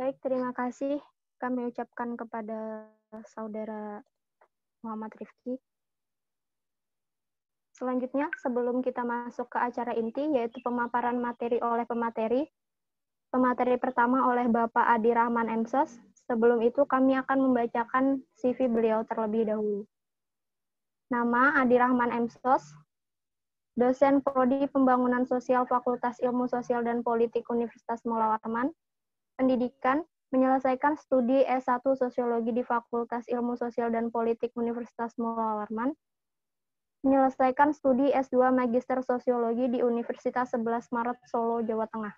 Baik, terima kasih kami ucapkan kepada Saudara Muhammad Rifki. Selanjutnya, sebelum kita masuk ke acara inti, yaitu pemaparan materi oleh pemateri. Pemateri pertama oleh Bapak Adi Rahman MSOS. Sebelum itu, kami akan membacakan CV beliau terlebih dahulu. Nama Adi Rahman MSOS, dosen Prodi Pembangunan Sosial Fakultas Ilmu Sosial dan Politik Universitas Mula Warman. Pendidikan, menyelesaikan studi S1 Sosiologi di Fakultas Ilmu Sosial dan Politik Universitas Mula Warman. Menyelesaikan studi S2 Magister Sosiologi di Universitas 11 Maret Solo, Jawa Tengah.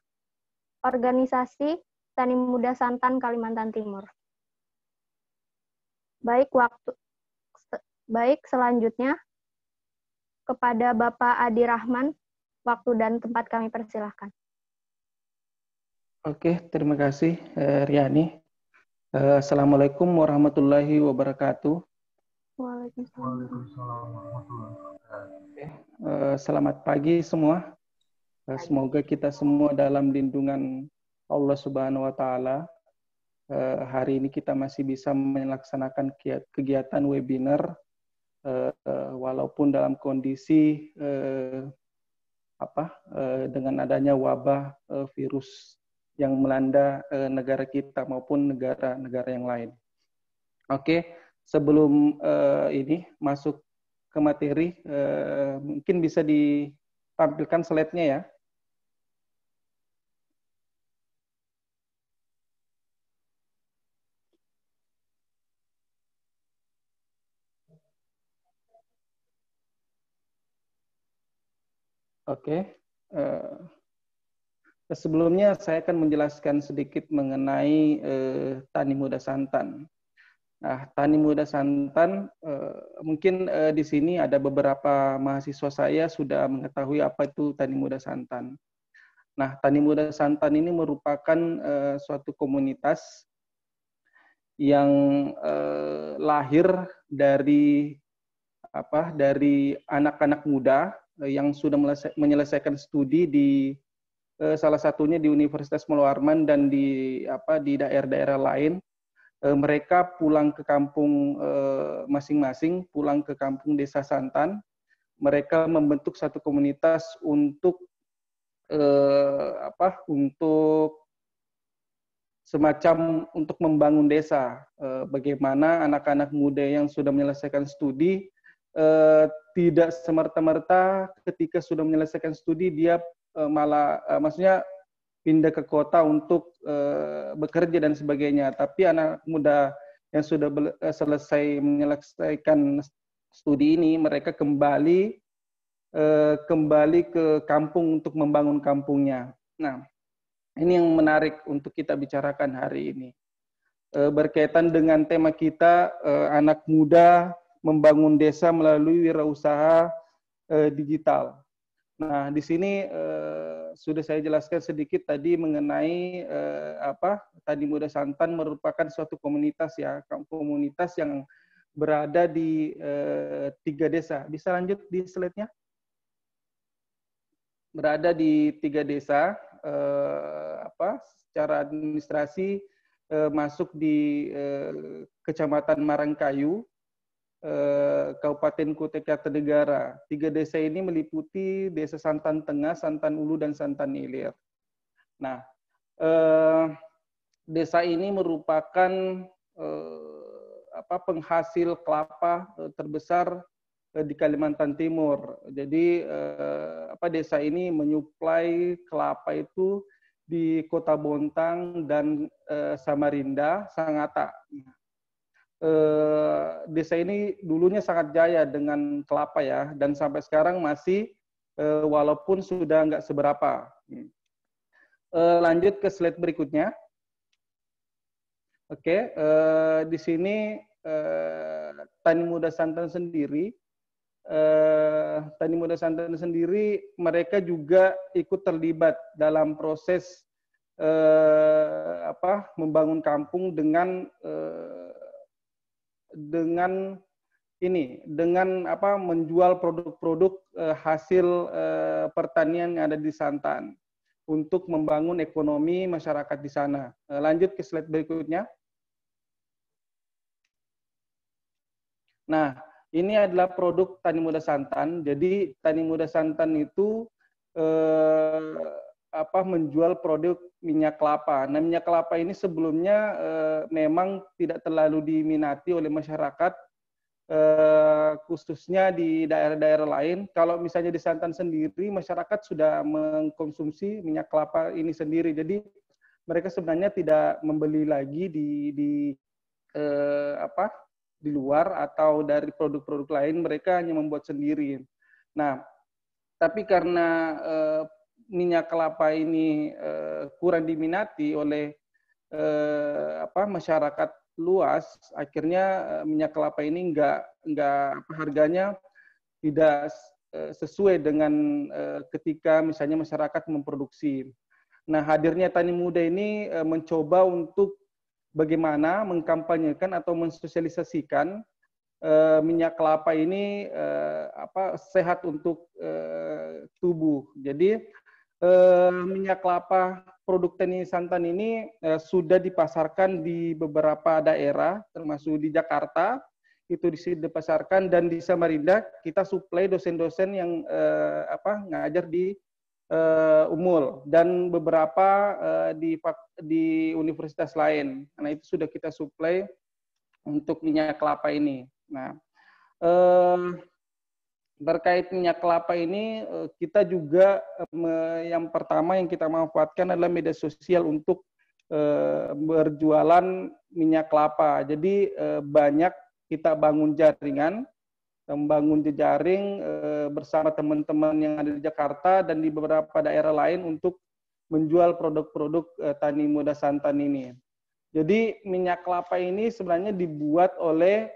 Organisasi Tani Muda Santan, Kalimantan Timur. Baik, selanjutnya kepada Bapak Adi Rahman, waktu dan tempat kami persilahkan. Oke, terima kasih Riani. Assalamualaikum warahmatullahi wabarakatuh. Waalaikumsalam. Selamat pagi semua. Semoga kita semua dalam lindungan Allah Subhanahu wa Ta'ala. Hari ini kita masih bisa melaksanakan kegiatan webinar walaupun dalam kondisi dengan adanya wabah virus yang melanda negara kita maupun negara-negara yang lain. Oke, sebelum ini masuk ke materi, mungkin bisa ditampilkan slide-nya ya. Oke. Sebelumnya saya akan menjelaskan sedikit mengenai Tani Muda Santan. Nah, Tani Muda Santan, mungkin di sini ada beberapa mahasiswa saya sudah mengetahui apa itu Tani Muda Santan. Nah, Tani Muda Santan ini merupakan suatu komunitas yang lahir dari anak-anak muda yang sudah menyelesaikan studi di salah satunya di Universitas Mula Warman dan di daerah-daerah lain. Mereka pulang ke kampung masing-masing, pulang ke kampung Desa Santan. Mereka membentuk satu komunitas untuk semacam untuk membangun desa. Bagaimana anak-anak muda yang sudah menyelesaikan studi tidak semerta-merta ketika sudah menyelesaikan studi dia maksudnya pindah ke kota untuk bekerja dan sebagainya. Tapi anak muda yang sudah selesai menyelesaikan studi ini, mereka kembali ke kampung untuk membangun kampungnya. Nah, ini yang menarik untuk kita bicarakan hari ini. Berkaitan dengan tema kita, anak muda membangun desa melalui wirausaha digital. Nah, di sini sudah saya jelaskan sedikit tadi mengenai Tani Muda Santan merupakan suatu komunitas ya, komunitas yang berada di 3 desa. Bisa lanjut di slide-nya? Berada di 3 desa, secara administrasi masuk di Kecamatan Marangkayu, Kabupaten Kutai Kartanegara. 3 desa ini meliputi Desa Santan Tengah, Santan Ulu, dan Santan Ilir. Nah, desa ini merupakan penghasil kelapa terbesar di Kalimantan Timur. Jadi desa ini menyuplai kelapa itu di Kota Bontang dan Samarinda, Sangatta. Desa ini dulunya sangat jaya dengan kelapa ya, dan sampai sekarang masih walaupun sudah nggak seberapa. Lanjut ke slide berikutnya. Oke, di sini Tani Muda Santan sendiri, mereka juga ikut terlibat dalam proses membangun kampung dengan menjual produk-produk hasil pertanian yang ada di Santan. untuk membangun ekonomi masyarakat di sana. Lanjut ke slide berikutnya. Nah, ini adalah produk Tani Muda Santan. Jadi Tani Muda Santan itu menjual produk minyak kelapa. Nah, minyak kelapa ini sebelumnya memang tidak terlalu diminati oleh masyarakat, khususnya di daerah-daerah lain. Kalau misalnya di Santan sendiri, masyarakat sudah mengkonsumsi minyak kelapa ini sendiri. Jadi mereka sebenarnya tidak membeli lagi di luar atau dari produk-produk lain, mereka hanya membuat sendiri. Nah, tapi karena minyak kelapa ini kurang diminati oleh masyarakat luas, akhirnya minyak kelapa ini harganya tidak sesuai dengan ketika misalnya masyarakat memproduksi. Nah, hadirnya Tani Muda ini mencoba untuk bagaimana mengkampanyekan atau mensosialisasikan minyak kelapa ini sehat untuk tubuh. Jadi minyak kelapa produk Tani Santan ini sudah dipasarkan di beberapa daerah, termasuk di Jakarta, itu dipasarkan, dan di Samarinda kita suplai dosen-dosen yang ngajar di Umul, dan beberapa di universitas lain. Nah, itu sudah kita suplai untuk minyak kelapa ini. Nah, terkait minyak kelapa ini, kita juga yang pertama yang kita manfaatkan adalah media sosial untuk berjualan minyak kelapa. Jadi banyak kita bangun jaringan, membangun jejaring bersama teman-teman yang ada di Jakarta dan di beberapa daerah lain untuk menjual produk-produk Tani Muda Santan ini. Jadi minyak kelapa ini sebenarnya dibuat oleh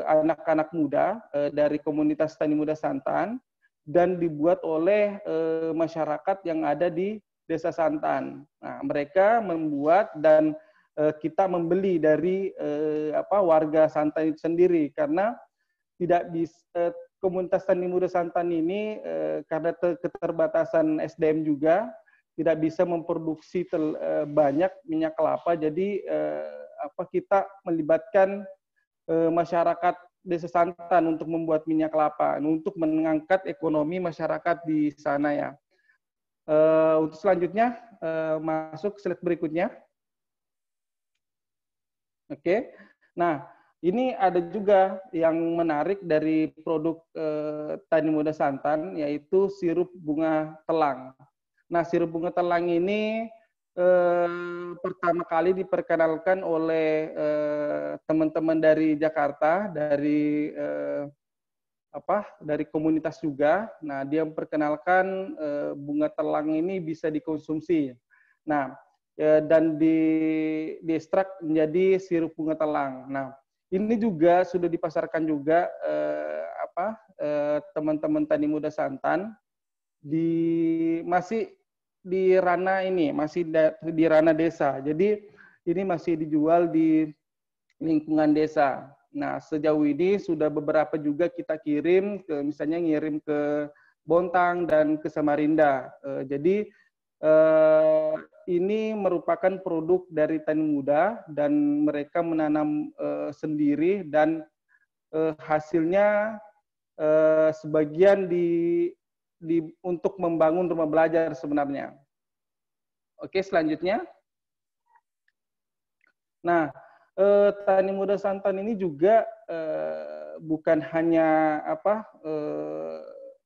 anak-anak muda dari komunitas Tani Muda Santan dan dibuat oleh masyarakat yang ada di Desa Santan. Nah, mereka membuat dan kita membeli dari warga Santan itu sendiri, karena tidak bisa komunitas Tani Muda Santan ini karena keterbatasan SDM juga tidak bisa memproduksi banyak minyak kelapa. Jadi kita melibatkan masyarakat Desa Santan untuk membuat minyak kelapa, untuk mengangkat ekonomi masyarakat di sana ya. Untuk selanjutnya masuk slide berikutnya. Oke. Nah, ini ada juga yang menarik dari produk Tani Muda Santan, yaitu sirup bunga telang. Nah, sirup bunga telang ini pertama kali diperkenalkan oleh teman-teman dari Jakarta, dari komunitas juga. Nah, dia memperkenalkan bunga telang ini bisa dikonsumsi. Nah, dan diekstrak menjadi sirup bunga telang. Nah, ini juga sudah dipasarkan juga teman-teman Tani Muda Santan masih di ranah ini, masih di ranah desa. Jadi ini masih dijual di lingkungan desa. Nah, sejauh ini sudah beberapa juga kita kirim misalnya ngirim ke Bontang dan ke Samarinda. Jadi ini merupakan produk dari Tani Muda dan mereka menanam sendiri, dan hasilnya sebagian untuk membangun rumah belajar sebenarnya. Oke, selanjutnya. Nah, Tani Muda Santan ini juga bukan hanya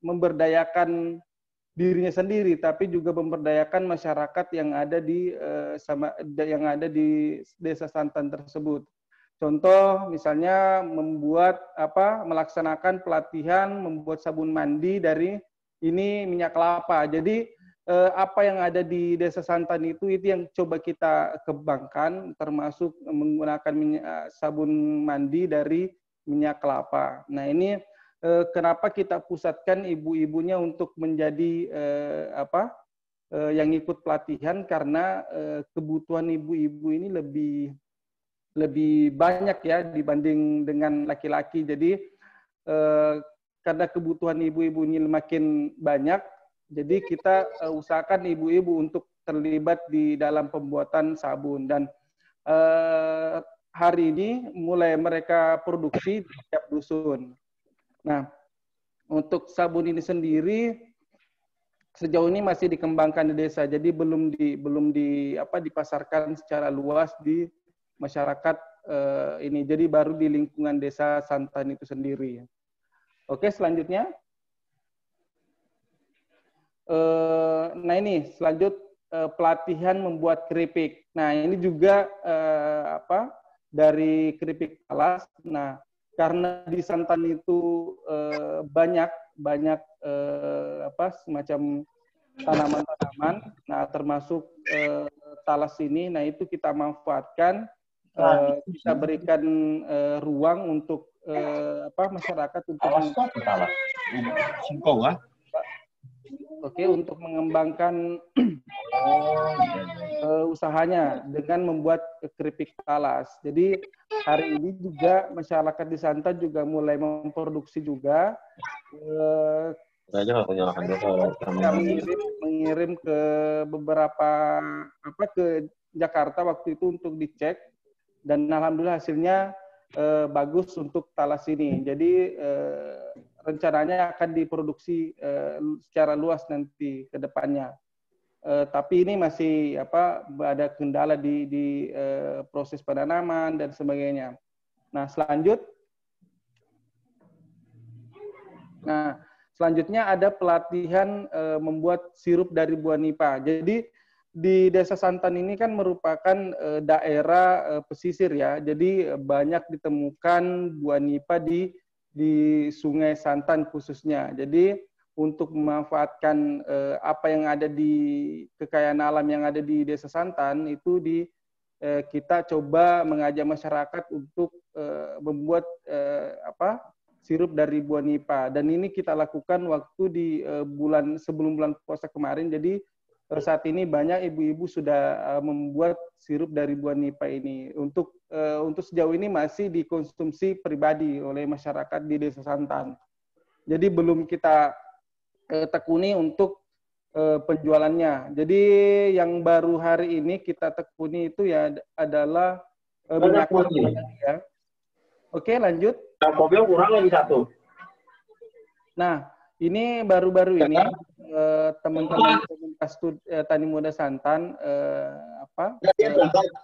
memberdayakan dirinya sendiri, tapi juga memberdayakan masyarakat yang ada di Desa Santan tersebut. Contoh misalnya melaksanakan pelatihan membuat sabun mandi dari ini minyak kelapa. Jadi apa yang ada di Desa Santan itu yang coba kita kembangkan, termasuk menggunakan sabun mandi dari minyak kelapa. Nah, ini kenapa kita pusatkan ibu-ibunya untuk menjadi yang ikut pelatihan, karena kebutuhan ibu-ibu ini lebih banyak ya dibanding dengan laki-laki. Jadi karena kebutuhan ibu-ibu ini makin banyak, jadi kita usahakan ibu-ibu untuk terlibat di dalam pembuatan sabun. Dan hari ini mulai mereka produksi di setiap dusun. Nah, untuk sabun ini sendiri sejauh ini masih dikembangkan di desa, jadi belum dipasarkan secara luas di masyarakat ini. Jadi baru di lingkungan desa Santan itu sendiri. Oke, selanjutnya. Nah ini pelatihan membuat keripik. Nah ini juga dari keripik talas. Nah karena di Santan itu banyak semacam tanaman-tanaman. Nah termasuk talas ini. Nah itu kita manfaatkan. Kita berikan ruang untuk masyarakat untuk untuk mengembangkan usahanya dengan membuat keripik talas. Jadi hari ini juga masyarakat di Santan juga mulai memproduksi juga. Mengirim ke beberapa ke Jakarta waktu itu untuk dicek, dan alhamdulillah hasilnya bagus untuk talas ini. Jadi rencananya akan diproduksi secara luas nanti ke depannya. Tapi ini masih ada kendala di proses penanaman dan sebagainya. Nah, selanjutnya ada pelatihan membuat sirup dari buah nipa. Jadi di Desa Santan ini kan merupakan daerah pesisir ya. Jadi banyak ditemukan buah nipa di Sungai Santan khususnya. Jadi untuk memanfaatkan apa yang ada di kekayaan alam yang ada di Desa Santan itu kita coba mengajak masyarakat untuk membuat sirup dari buah nipa. Dan ini kita lakukan waktu di sebelum bulan puasa kemarin. Jadi saat ini banyak ibu-ibu sudah membuat sirup dari buah nipa ini. Untuk sejauh ini masih dikonsumsi pribadi oleh masyarakat di Desa Santan. Jadi belum kita tekuni untuk penjualannya. Jadi yang baru hari ini kita tekuni itu ya adalah minyak ya. Oke, lanjut. Mobil kurang lagi satu. Nah, ini baru-baru ini teman-teman komunitas Tani Muda Santan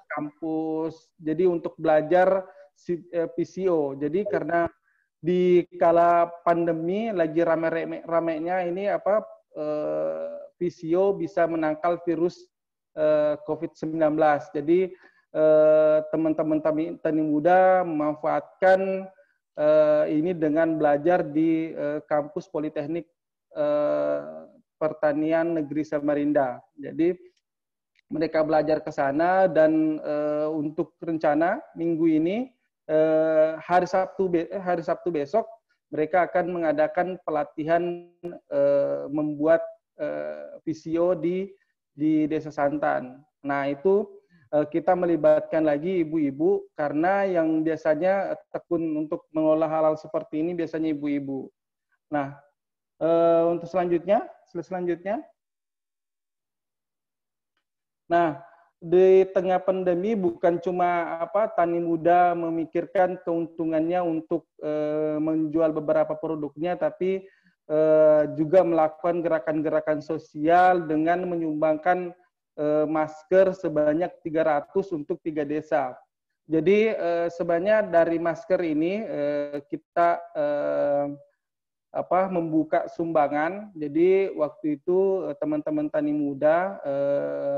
kampus. Jadi untuk belajar PCO. Jadi karena di kala pandemi lagi rame-ramenya ini PCO bisa menangkal virus COVID-19. Jadi teman-teman Tani Muda memanfaatkan ini dengan belajar di kampus Politeknik Pertanian Negeri Samarinda. Jadi mereka belajar ke sana dan untuk rencana minggu ini hari Sabtu besok mereka akan mengadakan pelatihan membuat PCO di Desa Santan. Nah itu kita melibatkan lagi ibu-ibu karena yang biasanya tekun untuk mengolah hal-hal seperti ini biasanya ibu-ibu. Nah untuk selanjutnya. Nah, di tengah pandemi bukan cuma Tani Muda memikirkan keuntungannya untuk menjual beberapa produknya, tapi juga melakukan gerakan-gerakan sosial dengan menyumbangkan masker sebanyak 300 untuk 3 desa. Jadi sebenarnya dari masker ini kita membuka sumbangan. Jadi waktu itu teman-teman Tani Muda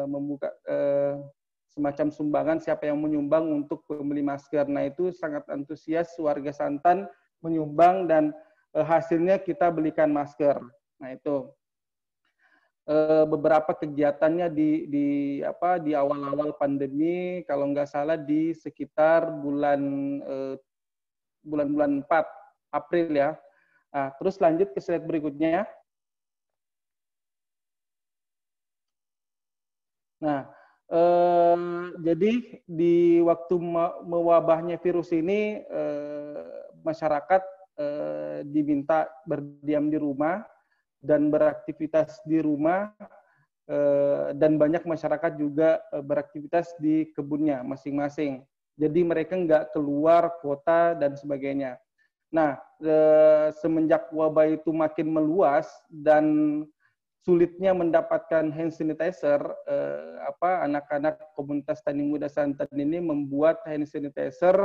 membuka semacam sumbangan siapa yang menyumbang untuk membeli masker. Nah itu sangat antusias warga Santan menyumbang dan hasilnya kita belikan masker. Nah itu beberapa kegiatannya di awal-awal pandemi, kalau nggak salah di sekitar bulan 4 April ya. Nah, terus lanjut ke slide berikutnya. Nah, jadi di waktu mewabahnya virus ini, masyarakat diminta berdiam di rumah dan beraktivitas di rumah. dan banyak masyarakat juga beraktivitas di kebunnya masing-masing. Jadi mereka nggak keluar kota dan sebagainya. Nah, semenjak wabah itu makin meluas dan sulitnya mendapatkan hand sanitizer, anak-anak komunitas Tani Muda Santan ini membuat hand sanitizer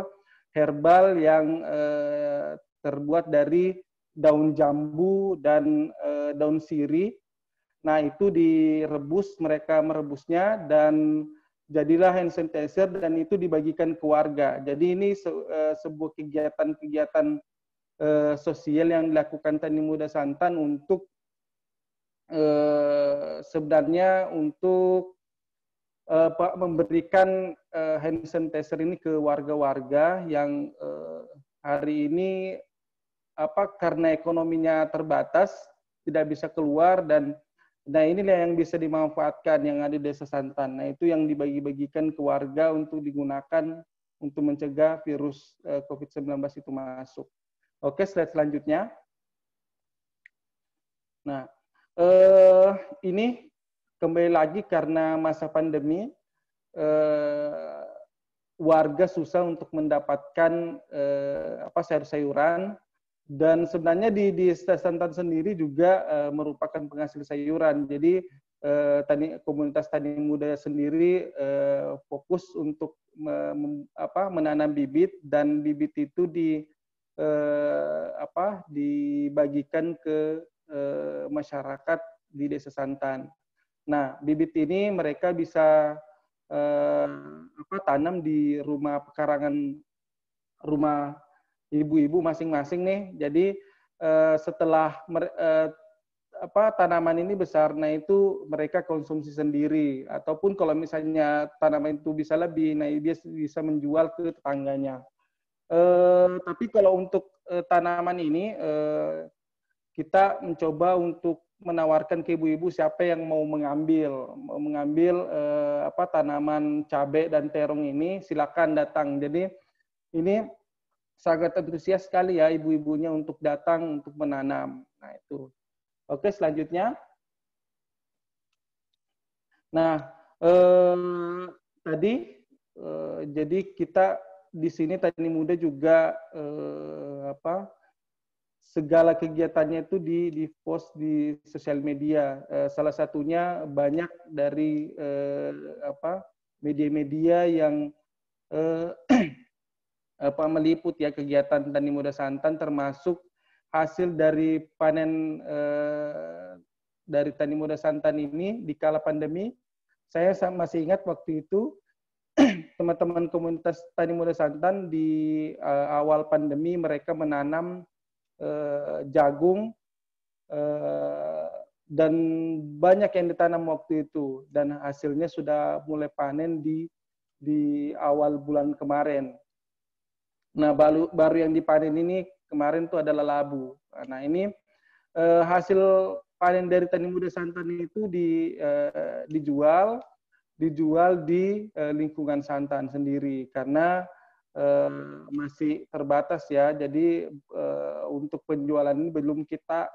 herbal yang terbuat dari daun jambu dan daun sirih. Nah, itu direbus, mereka merebusnya dan jadilah hand sanitizer dan itu dibagikan ke warga. Jadi ini sebuah kegiatan-kegiatan sosial yang dilakukan Tani Muda Santan untuk sebenarnya untuk memberikan hand sanitizer ini ke warga-warga yang hari ini karena ekonominya terbatas tidak bisa keluar dan nah inilah yang bisa dimanfaatkan yang ada di Desa Santan. Nah itu yang dibagi-bagikan ke warga untuk digunakan untuk mencegah virus COVID-19 itu masuk. Oke, slide selanjutnya. Nah, ini kembali lagi karena masa pandemi, warga susah untuk mendapatkan sayur-sayuran dan sebenarnya di Desa Santan sendiri juga merupakan penghasil sayuran. Jadi komunitas Tani Muda sendiri fokus untuk menanam bibit dan bibit itu dibagikan ke masyarakat di Desa Santan. Nah, bibit ini mereka bisa tanam di rumah pekarangan rumah ibu-ibu masing-masing nih. Jadi setelah tanaman ini besar, nah itu mereka konsumsi sendiri. Ataupun kalau misalnya tanaman itu bisa lebih, nah dia bisa menjual ke tetangganya. Tapi kalau untuk tanaman ini kita mencoba untuk menawarkan ke ibu-ibu siapa yang mau mengambil tanaman cabai dan terong ini, silakan datang. Jadi ini sangat antusias sekali ya ibu-ibunya untuk datang untuk menanam. Nah itu. Oke, selanjutnya. Nah tadi jadi kita di sini Tani Muda juga segala kegiatannya itu di-post di sosial media. Salah satunya banyak dari media-media yang meliput ya kegiatan Tani Muda Santan, termasuk hasil dari panen dari Tani Muda Santan ini di kala pandemi. Saya masih ingat waktu itu teman-teman komunitas Tani Muda Santan di awal pandemi mereka menanam jagung dan banyak yang ditanam waktu itu dan hasilnya sudah mulai panen di awal bulan kemarin. Nah baru yang dipanen ini kemarin itu adalah labu. Nah ini hasil panen dari Tani Muda Santan itu dijual di lingkungan Santan sendiri karena masih terbatas ya. Jadi untuk penjualan ini belum kita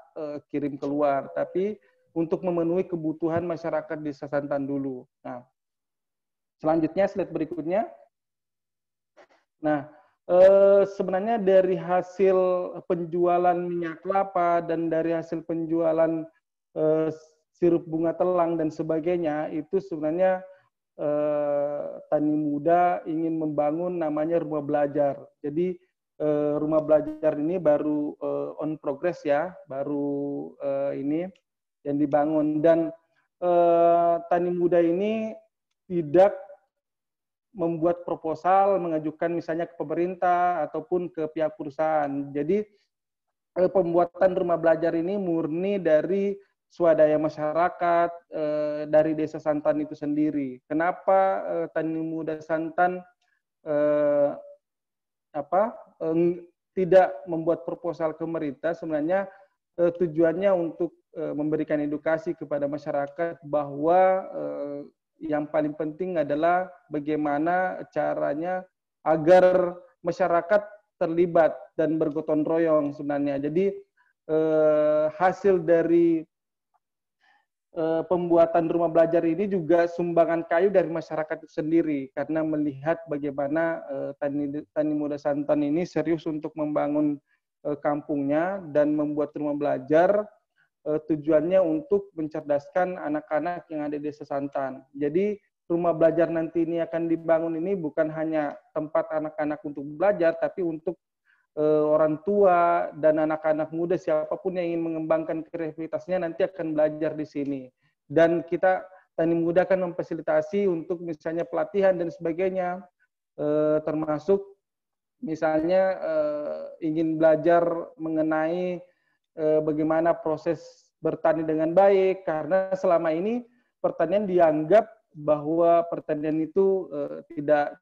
kirim keluar, tapi untuk memenuhi kebutuhan masyarakat Desa Santan dulu. Nah, selanjutnya slide berikutnya. Nah, sebenarnya dari hasil penjualan minyak kelapa dan dari hasil penjualan sirup bunga telang dan sebagainya itu sebenarnya Tani Muda ingin membangun namanya rumah belajar. Jadi rumah belajar ini baru on progress ya, baru ini yang dibangun dan Tani Muda ini tidak membuat proposal, mengajukan misalnya ke pemerintah ataupun ke pihak perusahaan. Jadi pembuatan rumah belajar ini murni dari swadaya masyarakat dari Desa Santan itu sendiri. Kenapa Tani Muda Santan tidak membuat proposal ke pemerintah? Sebenarnya tujuannya untuk memberikan edukasi kepada masyarakat bahwa yang paling penting adalah bagaimana caranya agar masyarakat terlibat dan bergotong royong sebenarnya. Jadi hasil dari pembuatan rumah belajar ini juga sumbangan kayu dari masyarakat itu sendiri, karena melihat bagaimana Tani Muda Santan ini serius untuk membangun kampungnya dan membuat rumah belajar, tujuannya untuk mencerdaskan anak-anak yang ada di Desa Santan. Jadi rumah belajar nanti ini akan dibangun ini bukan hanya tempat anak-anak untuk belajar, tapi untuk orang tua dan anak-anak muda siapapun yang ingin mengembangkan kreativitasnya nanti akan belajar di sini. Dan kita Tani Muda akan memfasilitasi untuk misalnya pelatihan dan sebagainya, termasuk misalnya ingin belajar mengenai bagaimana proses bertani dengan baik, karena selama ini pertanian dianggap bahwa pertanian itu tidak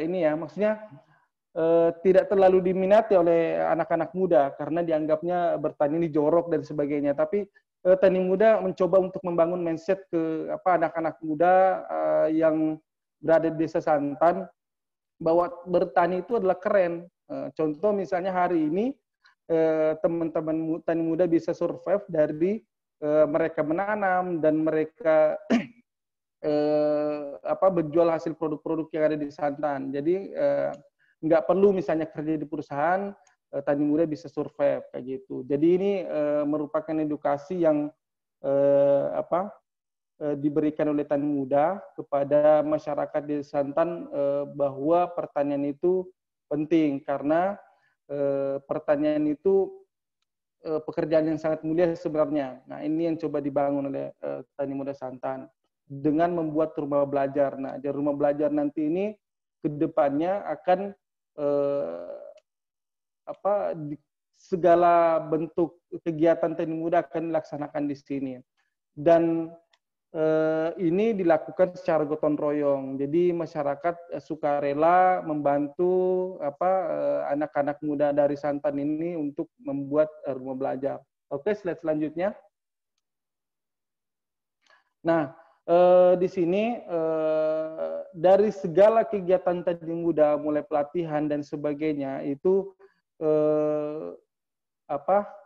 ini ya, maksudnya tidak terlalu diminati oleh anak-anak muda karena dianggapnya bertani ini jorok dan sebagainya. Tapi Tani Muda mencoba untuk membangun mindset ke anak-anak muda yang berada di Desa Santan bahwa bertani itu adalah keren. Contoh misalnya hari ini teman-teman Tani Muda bisa survive dari mereka menanam dan mereka berjual hasil produk-produk yang ada di Santan. Jadi nggak perlu misalnya kerja di perusahaan, Tani Muda bisa survive kayak gitu. Jadi ini merupakan edukasi yang diberikan oleh Tani Muda kepada masyarakat di Santan bahwa pertanian itu penting karena pertanian itu pekerjaan yang sangat mulia sebenarnya. Nah, ini yang coba dibangun oleh Tani Muda Santan dengan membuat rumah belajar. Nah, di rumah belajar nanti ini ke depannya akan segala bentuk kegiatan Tani Muda akan dilaksanakan di sini. Dan ini dilakukan secara gotong royong. Jadi masyarakat sukarela membantu anak-anak muda dari Santan ini untuk membuat rumah belajar. Oke, slide selanjutnya. Nah, di sini dari segala kegiatan Tani Muda, mulai pelatihan dan sebagainya itu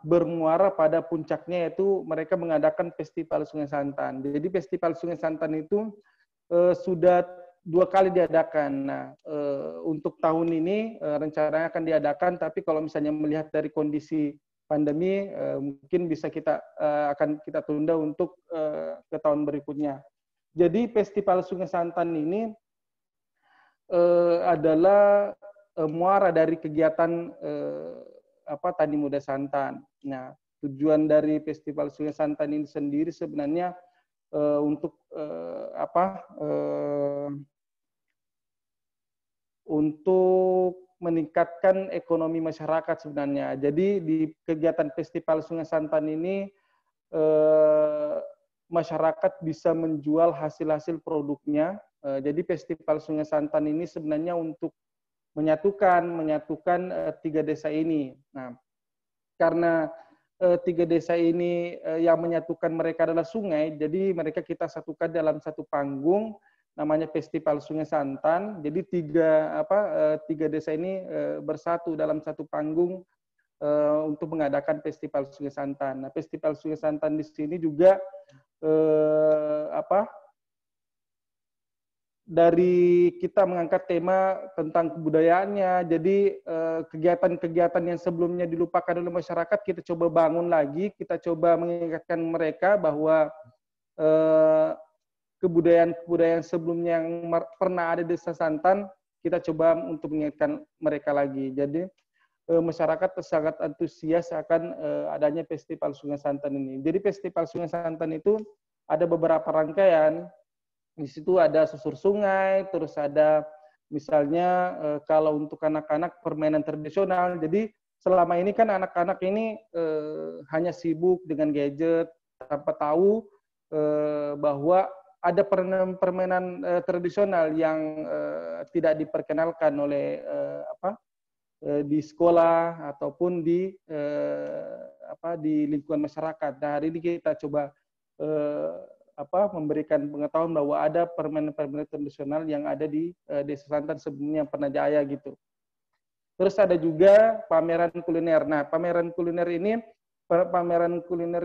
bermuara pada puncaknya, yaitu mereka mengadakan Festival Sungai Santan. Jadi Festival Sungai Santan itu sudah 2 kali diadakan. Nah, untuk tahun ini rencananya akan diadakan, tapi kalau misalnya melihat dari kondisi pandemi, mungkin bisa akan kita tunda untuk ke tahun berikutnya. Jadi Festival Sungai Santan ini adalah muara dari kegiatan Tani Muda Santan. Nah, tujuan dari Festival Sungai Santan ini sendiri sebenarnya untuk untuk meningkatkan ekonomi masyarakat sebenarnya. Jadi di kegiatan Festival Sungai Santan ini masyarakat bisa menjual hasil-hasil produknya. Jadi Festival Sungai Santan ini sebenarnya untuk menyatukan 3 desa ini. Nah, karena 3 desa ini yang menyatukan mereka adalah sungai, jadi mereka kita satukan dalam satu panggung namanya Festival Sungai Santan. Jadi 3 desa ini bersatu dalam satu panggung untuk mengadakan Festival Sungai Santan. Nah, Festival Sungai Santan di sini juga dari kita mengangkat tema tentang kebudayaannya. Jadi kegiatan-kegiatan yang sebelumnya dilupakan oleh masyarakat kita coba bangun lagi, kita coba mengingatkan mereka bahwa kebudayaan-kebudayaan sebelumnya yang pernah ada di Desa Santan, kita coba untuk mengingatkan mereka lagi. Jadi masyarakat sangat antusias akan adanya Festival Sungai Santan ini. Jadi Festival Sungai Santan itu ada beberapa rangkaian. Di situ ada susur sungai, terus ada misalnya kalau untuk anak-anak permainan tradisional. Jadi selama ini kan anak-anak ini hanya sibuk dengan gadget tanpa tahu bahwa ada permainan tradisional yang tidak diperkenalkan oleh di sekolah ataupun di lingkungan masyarakat. Nah, hari ini kita coba memberikan pengetahuan bahwa ada permainan-permainan tradisional yang ada di Desa Santan sebelumnya pernah jaya gitu. Terus ada juga pameran kuliner. Nah, pameran kuliner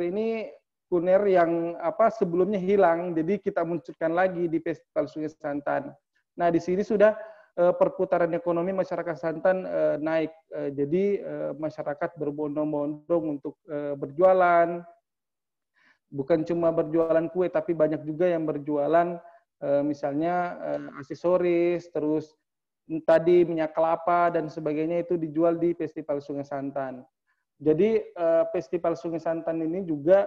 ini kuliner yang sebelumnya hilang, jadi kita munculkan lagi di Festival Sungai Santan. Nah, di sini sudah perputaran ekonomi masyarakat Santan naik. Jadi masyarakat berbondong-bondong untuk berjualan. Bukan cuma berjualan kue, tapi banyak juga yang berjualan misalnya aksesoris, terus tadi minyak kelapa dan sebagainya itu dijual di Festival Sungai Santan. Jadi Festival Sungai Santan ini juga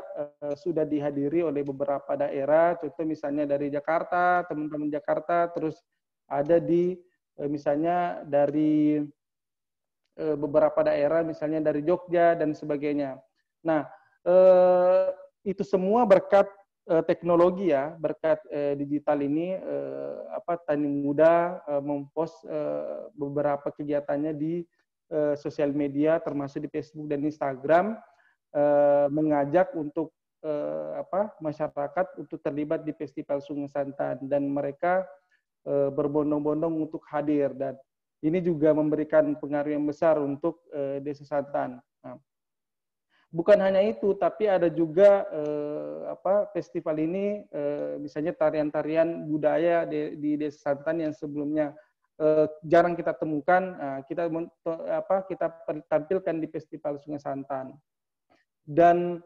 sudah dihadiri oleh beberapa daerah, contoh misalnya dari Jakarta, teman-teman Jakarta, terus ada di misalnya dari beberapa daerah, misalnya dari Jogja dan sebagainya. Nah, itu semua berkat teknologi ya, berkat digital ini, Tani Muda mempost beberapa kegiatannya di sosial media, termasuk di Facebook dan Instagram, mengajak untuk masyarakat untuk terlibat di Festival Sungai Santan, dan mereka berbondong-bondong untuk hadir, dan ini juga memberikan pengaruh yang besar untuk Desa Santan. Nah, bukan hanya itu, tapi ada juga festival ini misalnya tarian-tarian budaya di Desa Santan yang sebelumnya jarang kita temukan, kita tampilkan di Festival Sungai Santan. Dan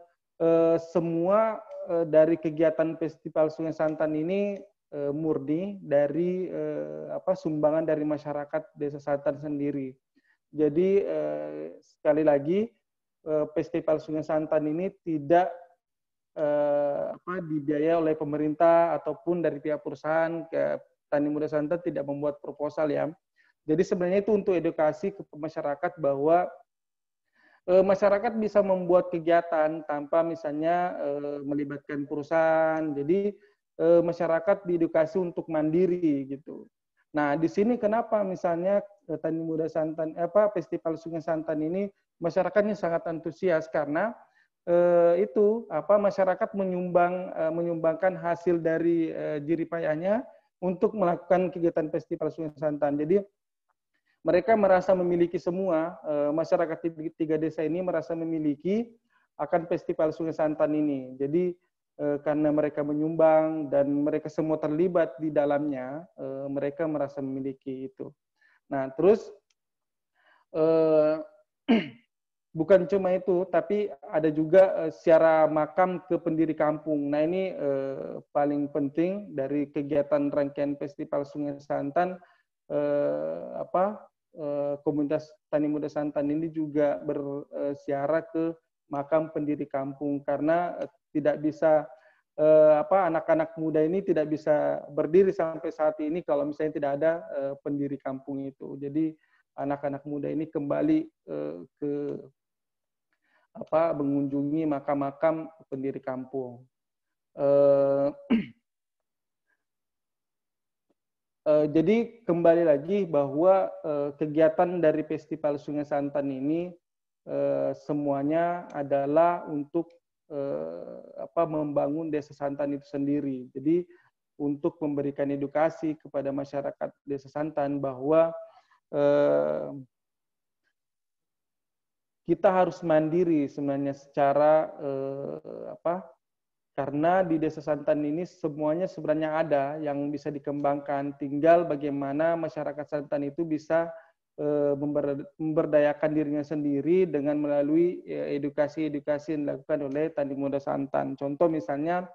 semua dari kegiatan Festival Sungai Santan ini murni dari sumbangan dari masyarakat Desa Santan sendiri. Jadi sekali lagi, Festival Sungai Santan ini tidak dibiayai oleh pemerintah ataupun dari pihak perusahaan. Tani Muda Santan tidak membuat proposal ya. Jadi sebenarnya itu untuk edukasi ke masyarakat bahwa masyarakat bisa membuat kegiatan tanpa misalnya melibatkan perusahaan. Jadi masyarakat diedukasi untuk mandiri gitu. Nah, di sini kenapa misalnya Tani Muda Santan, Festival Sungai Santan ini masyarakatnya sangat antusias, karena masyarakat menyumbangkan hasil dari jerih payahnya untuk melakukan kegiatan Festival Sungai Santan. Jadi mereka merasa memiliki semua, masyarakat di 3 desa ini merasa memiliki akan Festival Sungai Santan ini. Jadi karena mereka menyumbang dan mereka semua terlibat di dalamnya, mereka merasa memiliki itu. Nah, terus bukan cuma itu, tapi ada juga ziarah makam ke pendiri kampung. Nah, ini paling penting dari kegiatan rangkaian Festival Sungai Santan. Komunitas Tani Muda Santan ini juga berziarah ke makam pendiri kampung, karena tidak bisa anak-anak muda ini tidak bisa berdiri sampai saat ini kalau misalnya tidak ada pendiri kampung itu. Jadi anak-anak muda ini kembali ke mengunjungi makam-makam pendiri kampung. Jadi kembali lagi bahwa kegiatan dari Festival Sungai Santan ini semuanya adalah untuk membangun Desa Santan itu sendiri. Jadi untuk memberikan edukasi kepada masyarakat Desa Santan bahwa kita harus mandiri sebenarnya secara karena di Desa Santan ini semuanya sebenarnya ada yang bisa dikembangkan. Tinggal bagaimana masyarakat Santan itu bisa memberdayakan dirinya sendiri dengan melalui edukasi-edukasi yang dilakukan oleh Tani Muda Santan. Contoh misalnya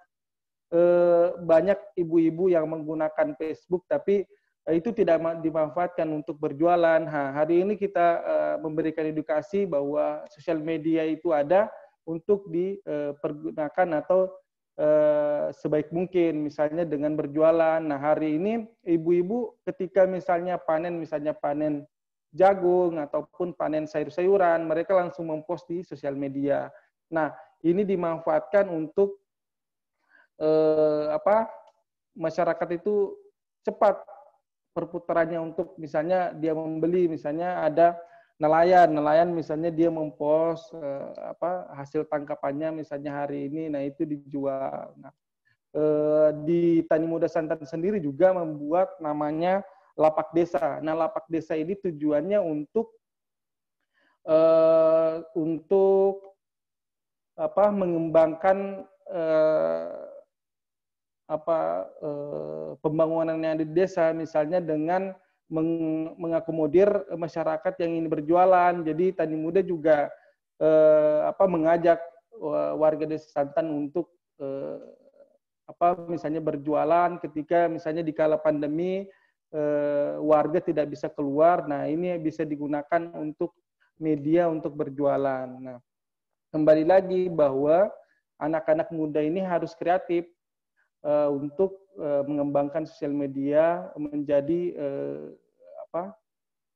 banyak ibu-ibu yang menggunakan Facebook, tapi itu tidak dimanfaatkan untuk berjualan. Hari ini kita memberikan edukasi bahwa sosial media itu ada untuk dipergunakan atau sebaik mungkin, misalnya dengan berjualan. Nah, hari ini ibu-ibu ketika misalnya panen jagung ataupun panen sayur-sayuran, mereka langsung mempost di sosial media. Nah, ini dimanfaatkan untuk masyarakat itu cepat perputarannya, untuk misalnya dia membeli, misalnya ada nelayan misalnya dia mempost hasil tangkapannya misalnya hari ini, nah itu dijual. Nah, di Tani Muda Santan sendiri juga membuat namanya lapak desa. Nah, lapak desa ini tujuannya untuk untuk mengembangkan pembangunan yang ada di desa, misalnya dengan mengakomodir masyarakat yang ingin berjualan. Jadi tani muda juga mengajak warga desa Santan untuk misalnya berjualan ketika misalnya di kala pandemi warga tidak bisa keluar. Nah, ini bisa digunakan untuk media untuk berjualan. Nah, kembali lagi bahwa anak-anak muda ini harus kreatif untuk mengembangkan sosial media menjadi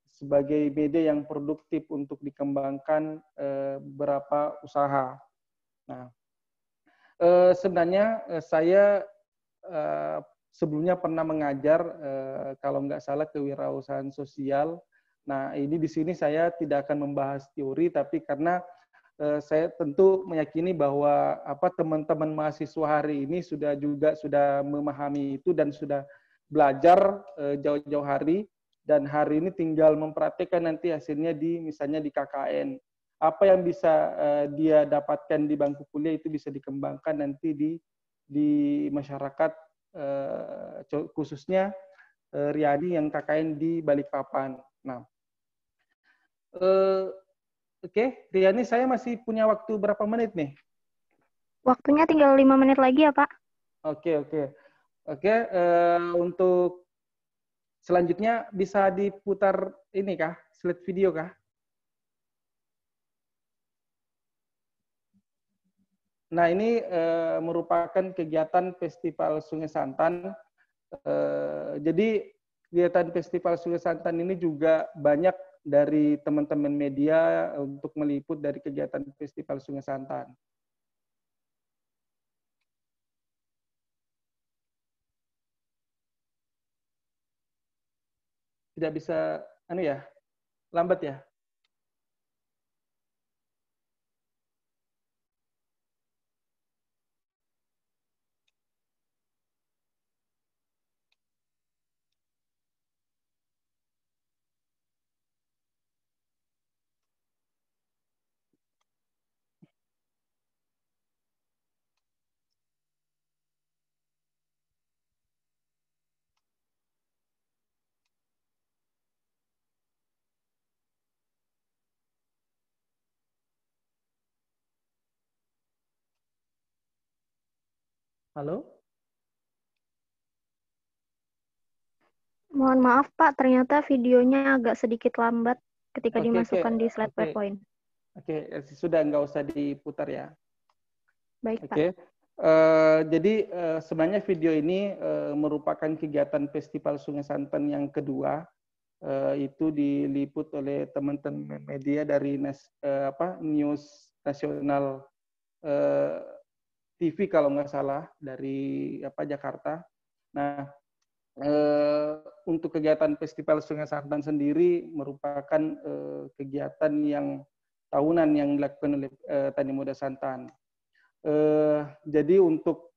sebagai media yang produktif untuk dikembangkan beberapa usaha. Nah, sebenarnya saya sebelumnya pernah mengajar kalau nggak salah kewirausahaan sosial. Nah, ini di sini saya tidak akan membahas teori, tapi karena saya tentu meyakini bahwa teman-teman mahasiswa hari ini sudah memahami itu dan sudah belajar jauh-jauh hari, dan hari ini tinggal mempraktikkan nanti hasilnya misalnya di KKN. Apa yang bisa dia dapatkan di bangku kuliah itu bisa dikembangkan nanti di masyarakat, khususnya Riani yang KKN di Balikpapan. Nah, Oke, Riani, saya masih punya waktu berapa menit nih? Waktunya tinggal 5 menit lagi ya, Pak. Oke. Untuk selanjutnya bisa diputar ini kah? Slide video kah? Nah, ini merupakan kegiatan Festival Sungai Santan. Jadi kegiatan Festival Sungai Santan ini juga banyak dari teman-teman media untuk meliput dari kegiatan Festival Sungai Santan. Tidak bisa, lambat ya? Halo? Mohon maaf, Pak. Ternyata videonya agak sedikit lambat ketika dimasukkan di slide PowerPoint. Oke, sudah nggak usah diputar ya. Baik, Pak. Oke. Jadi sebenarnya video ini merupakan kegiatan Festival Sungai Santan yang kedua. Itu diliput oleh teman-teman media dari News Nasional TV kalau nggak salah dari Jakarta. Nah, untuk kegiatan Festival Sungai Santan sendiri merupakan kegiatan yang tahunan yang dilakukan oleh Tani Muda Santan. Jadi untuk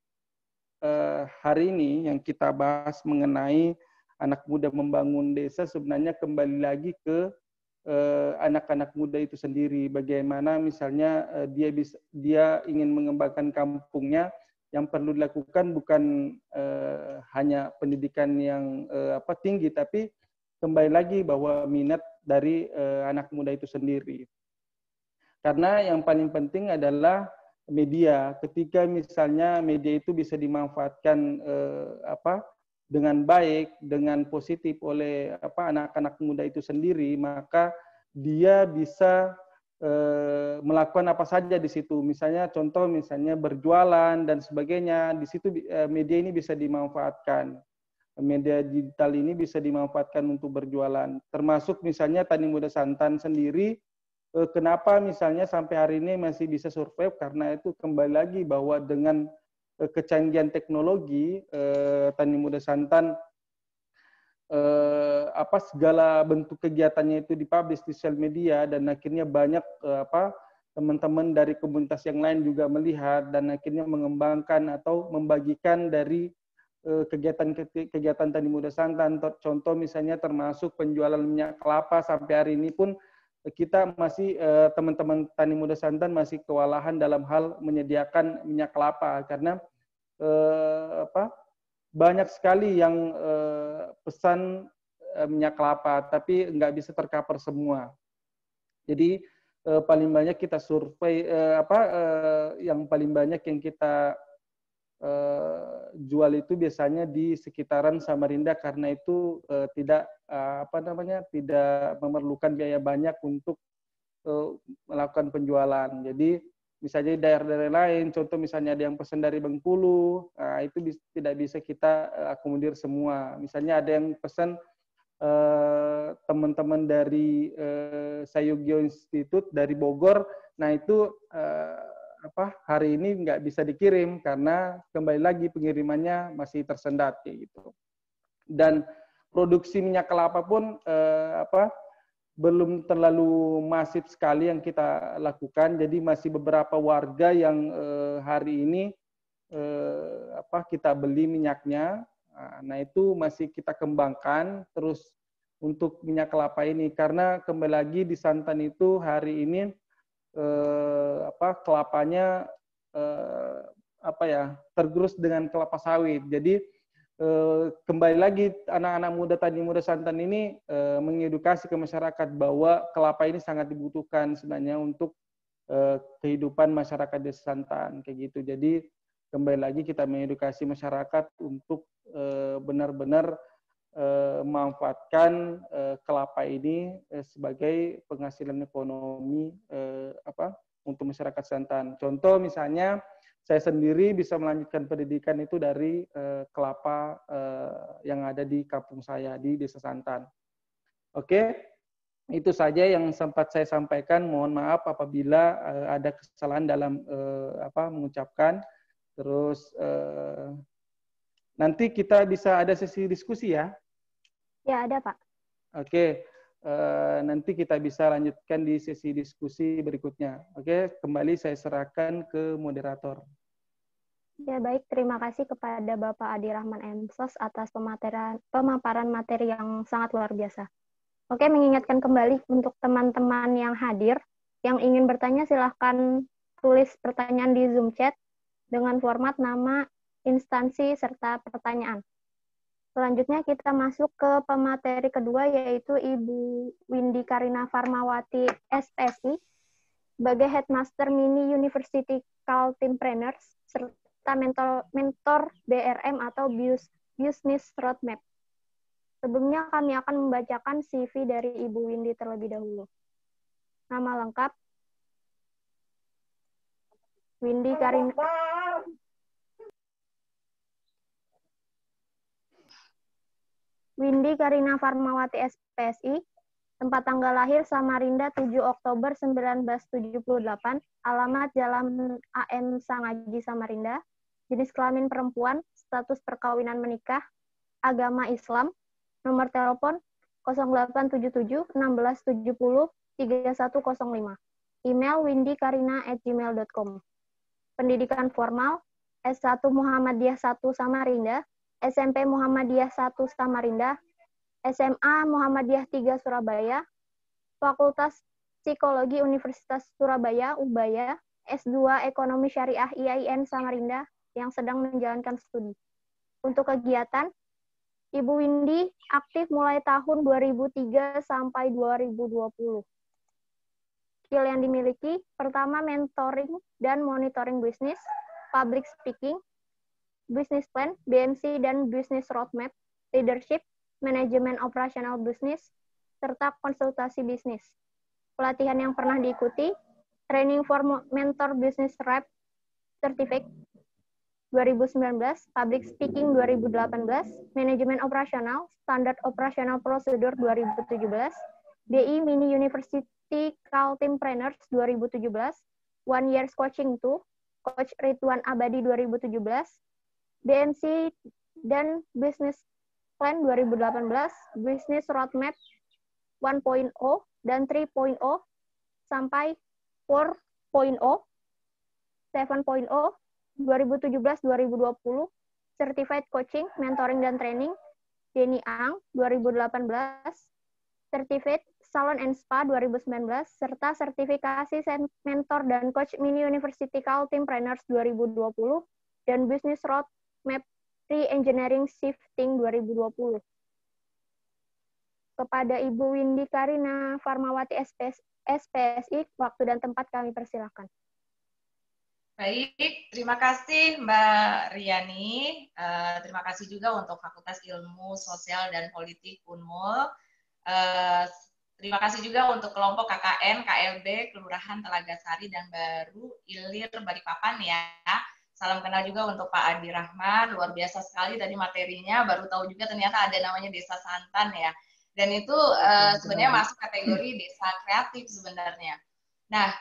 hari ini yang kita bahas mengenai anak muda membangun desa, sebenarnya kembali lagi ke anak-anak muda itu sendiri. Bagaimana misalnya dia ingin mengembangkan kampungnya, yang perlu dilakukan bukan hanya pendidikan yang tinggi, tapi kembali lagi bahwa minat dari anak muda itu sendiri. Karena yang paling penting adalah media. Ketika misalnya media itu bisa dimanfaatkan dengan baik, dengan positif oleh anak-anak muda itu sendiri, maka dia bisa melakukan apa saja di situ. Misalnya misalnya berjualan dan sebagainya. Di situ media ini bisa dimanfaatkan. Media digital ini bisa dimanfaatkan untuk berjualan. Termasuk misalnya Tani Muda Santan sendiri, kenapa misalnya sampai hari ini masih bisa survive, karena itu kembali lagi bahwa dengan kecanggihan teknologi, Tani Muda Santan segala bentuk kegiatannya itu dipublish di sosial media, dan akhirnya banyak teman-teman dari komunitas yang lain juga melihat dan akhirnya mengembangkan atau membagikan dari kegiatan Tani Muda Santan. Contoh misalnya termasuk penjualan minyak kelapa, sampai hari ini pun kita masih teman-teman tani muda santan masih kewalahan dalam hal menyediakan minyak kelapa karena banyak sekali yang pesan minyak kelapa tapi nggak bisa tercover semua. Jadi paling banyak kita survei yang paling banyak yang kita jual itu biasanya di sekitaran Samarinda karena itu tidak tidak memerlukan biaya banyak untuk melakukan penjualan. Jadi misalnya di daerah-daerah lain, contoh misalnya ada yang pesan dari Bengkulu, itu tidak bisa kita akomodir semua. Misalnya ada yang pesan teman-teman dari Sayugyo Institute dari Bogor, nah itu hari ini nggak bisa dikirim karena kembali lagi pengirimannya masih tersendat kayak gitu. Dan produksi minyak kelapa pun belum terlalu masif sekali yang kita lakukan. Jadi masih beberapa warga yang hari ini kita beli minyaknya. Nah itu masih kita kembangkan terus untuk minyak kelapa ini karena kembali lagi di santan itu hari ini kelapanya tergerus dengan kelapa sawit. Jadi kembali lagi anak-anak muda tani muda santan ini mengedukasi ke masyarakat bahwa kelapa ini sangat dibutuhkan sebenarnya untuk kehidupan masyarakat desa santan kayak gitu. Jadi kembali lagi kita mengedukasi masyarakat untuk benar-benar memanfaatkan kelapa ini sebagai penghasilan ekonomi untuk masyarakat santan. Contoh misalnya saya sendiri bisa melanjutkan pendidikan itu dari kelapa yang ada di kampung saya di Desa Santan. Oke, itu saja yang sempat saya sampaikan. Mohon maaf apabila ada kesalahan dalam mengucapkan. Terus nanti kita bisa ada sesi diskusi ya? Ya, ada Pak. Oke, nanti kita bisa lanjutkan di sesi diskusi berikutnya. Oke, kembali saya serahkan ke moderator. Ya, baik. Terima kasih kepada Bapak Adi Rahman Ensos atas pemaparan materi yang sangat luar biasa. Oke, mengingatkan kembali untuk teman-teman yang hadir, yang ingin bertanya silahkan tulis pertanyaan di Zoom chat dengan format nama, instansi, serta pertanyaan. Selanjutnya kita masuk ke pemateri kedua, yaitu Ibu Windy Karina Farmawati, SPSI, sebagai Headmaster Mini University Kaltimpreneurs, serta mentor BRM atau Business Roadmap. Sebelumnya kami akan membacakan CV dari Ibu Windy terlebih dahulu. Nama lengkap, Windy Karina Farmawati SPSI, tempat tanggal lahir Samarinda 7 Oktober 1978, alamat Jalan AM Sangaji Samarinda, jenis kelamin perempuan, status perkawinan menikah, agama Islam, nomor telepon 0877 1670 3105, email windykarina@gmail.com. Pendidikan formal, S1 Muhammadiyah 1 Samarinda, SMP Muhammadiyah 1 Samarinda, SMA Muhammadiyah 3 Surabaya, Fakultas Psikologi Universitas Surabaya, Ubaya, S2 Ekonomi Syariah IAIN Samarinda, yang sedang menjalankan studi. Untuk kegiatan, Ibu Windy aktif mulai tahun 2003 sampai 2020. Skill yang dimiliki, pertama mentoring dan monitoring bisnis, public speaking, business plan, BMC dan business roadmap, leadership, manajemen operasional bisnis, serta konsultasi bisnis. Pelatihan yang pernah diikuti, training for mentor business rep certificate 2019, public speaking 2018, manajemen operasional, standard operational procedure 2017, BI Mini University Kaltimpreneurs 2017, One Years Coaching 2, Coach Ridwan Abadi 2017, BMC dan Business Plan 2018, Business Roadmap 1.0 dan 3.0 sampai 4.0, 7.0, 2017-2020, Certified Coaching, Mentoring dan Training, Denny Ang 2018, Certified Salon and Spa 2019, serta sertifikasi mentor dan coach mini University Teampreneurs 2020, dan Business Roadmap Re-Engineering Shifting 2020. Kepada Ibu Windy Karina Farmawati SPSI, waktu dan tempat kami persilakan. Baik, terima kasih Mbak Riani. Terima kasih juga untuk Fakultas Ilmu Sosial dan Politik Unmul. Terima kasih juga untuk kelompok KKN, KLB, Kelurahan Telaga Sari dan Baru Ilir Balikpapan ya. Salam kenal juga untuk Pak Adi Rahman, luar biasa sekali tadi materinya, baru tahu juga ternyata ada namanya Desa Santan ya. Dan itu sebenarnya masuk kategori desa kreatif sebenarnya. Nah,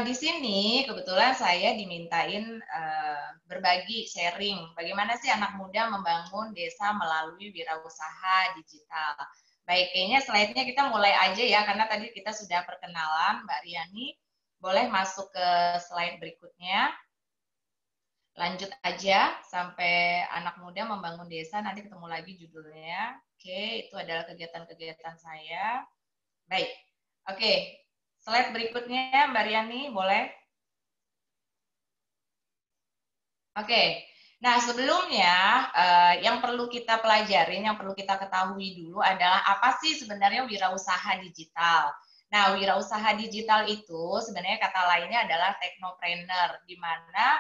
di sini kebetulan saya dimintain berbagi sharing bagaimana sih anak muda membangun desa melalui wirausaha digital. Baik, kayaknya slide-nya kita mulai aja ya, karena tadi kita sudah perkenalan Mbak Riani. Boleh masuk ke slide berikutnya. Lanjut aja sampai anak muda membangun desa, nanti ketemu lagi judulnya. Oke, itu adalah kegiatan-kegiatan saya. Baik, oke. Slide berikutnya Mbak Riani, boleh? Oke, nah sebelumnya yang perlu kita pelajarin, yang perlu kita ketahui dulu adalah apa sih sebenarnya wirausaha digital. Nah, wirausaha digital itu sebenarnya kata lainnya adalah technopreneur, di mana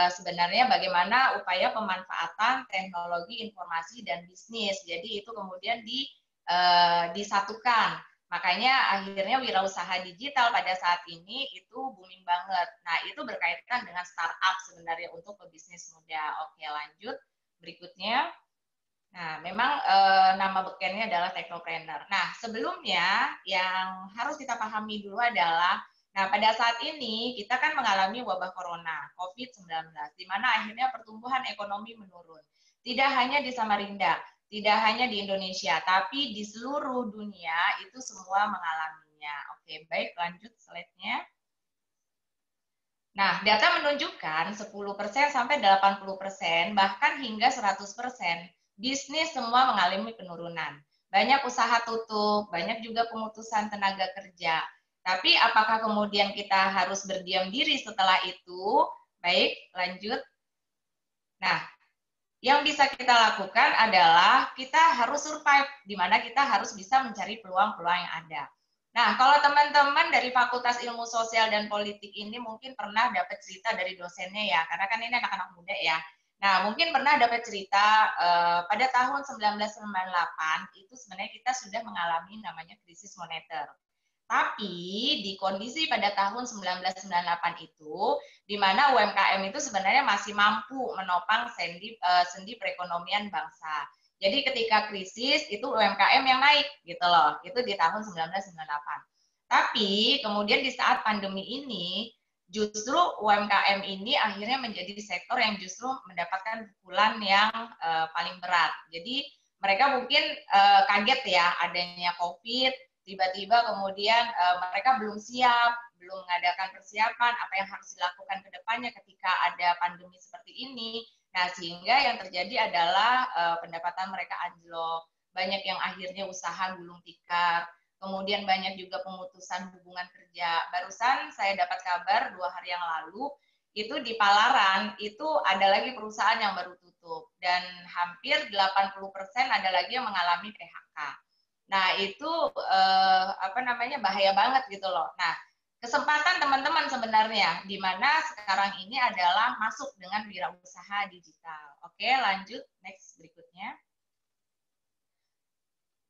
sebenarnya bagaimana upaya pemanfaatan teknologi informasi dan bisnis. Jadi itu kemudian disatukan. Makanya akhirnya wirausaha digital pada saat ini itu booming banget. Nah, itu berkaitan dengan startup sebenarnya untuk pebisnis muda. Oke, lanjut. Berikutnya. Nah, memang nama bekennya adalah technopreneur. Nah, sebelumnya yang harus kita pahami dulu adalah, nah pada saat ini kita kan mengalami wabah corona, COVID-19, di mana akhirnya pertumbuhan ekonomi menurun. Tidak hanya di Samarinda, tidak hanya di Indonesia, tapi di seluruh dunia itu semua mengalaminya. Oke, baik, lanjut slide-nya. Nah, data menunjukkan 10% sampai 80%, bahkan hingga 100%, bisnis semua mengalami penurunan. Banyak usaha tutup, banyak juga pemutusan tenaga kerja. Tapi apakah kemudian kita harus berdiam diri setelah itu? Baik, lanjut. Nah, yang bisa kita lakukan adalah kita harus survive, di mana kita harus bisa mencari peluang-peluang yang ada. Nah, kalau teman-teman dari Fakultas Ilmu Sosial dan Politik ini mungkin pernah dapat cerita dari dosennya ya, karena kan ini anak-anak muda ya. Nah, mungkin pernah dapat cerita pada tahun 1998 itu sebenarnya kita sudah mengalami namanya krisis moneter. Tapi di kondisi pada tahun 1998 itu, di mana UMKM itu sebenarnya masih mampu menopang sendi perekonomian bangsa. Jadi ketika krisis itu UMKM yang naik gitu loh. Itu di tahun 1998. Tapi kemudian di saat pandemi ini justru UMKM ini akhirnya menjadi sektor yang justru mendapatkan pukulan yang paling berat. Jadi mereka mungkin kaget ya adanya COVID, tiba-tiba kemudian mereka belum siap, belum mengadakan persiapan apa yang harus dilakukan ke depannya ketika ada pandemi seperti ini. Nah, sehingga yang terjadi adalah pendapatan mereka anjlok, banyak yang akhirnya usaha gulung tikar, kemudian banyak juga pemutusan hubungan kerja. Barusan saya dapat kabar 2 hari yang lalu, itu di Palaran, itu ada lagi perusahaan yang baru tutup, dan hampir 80% ada lagi yang mengalami PHK. Nah, itu bahaya banget gitu loh. Nah, kesempatan teman-teman sebenarnya, di mana sekarang ini adalah masuk dengan wirausaha digital. Oke, lanjut, next berikutnya.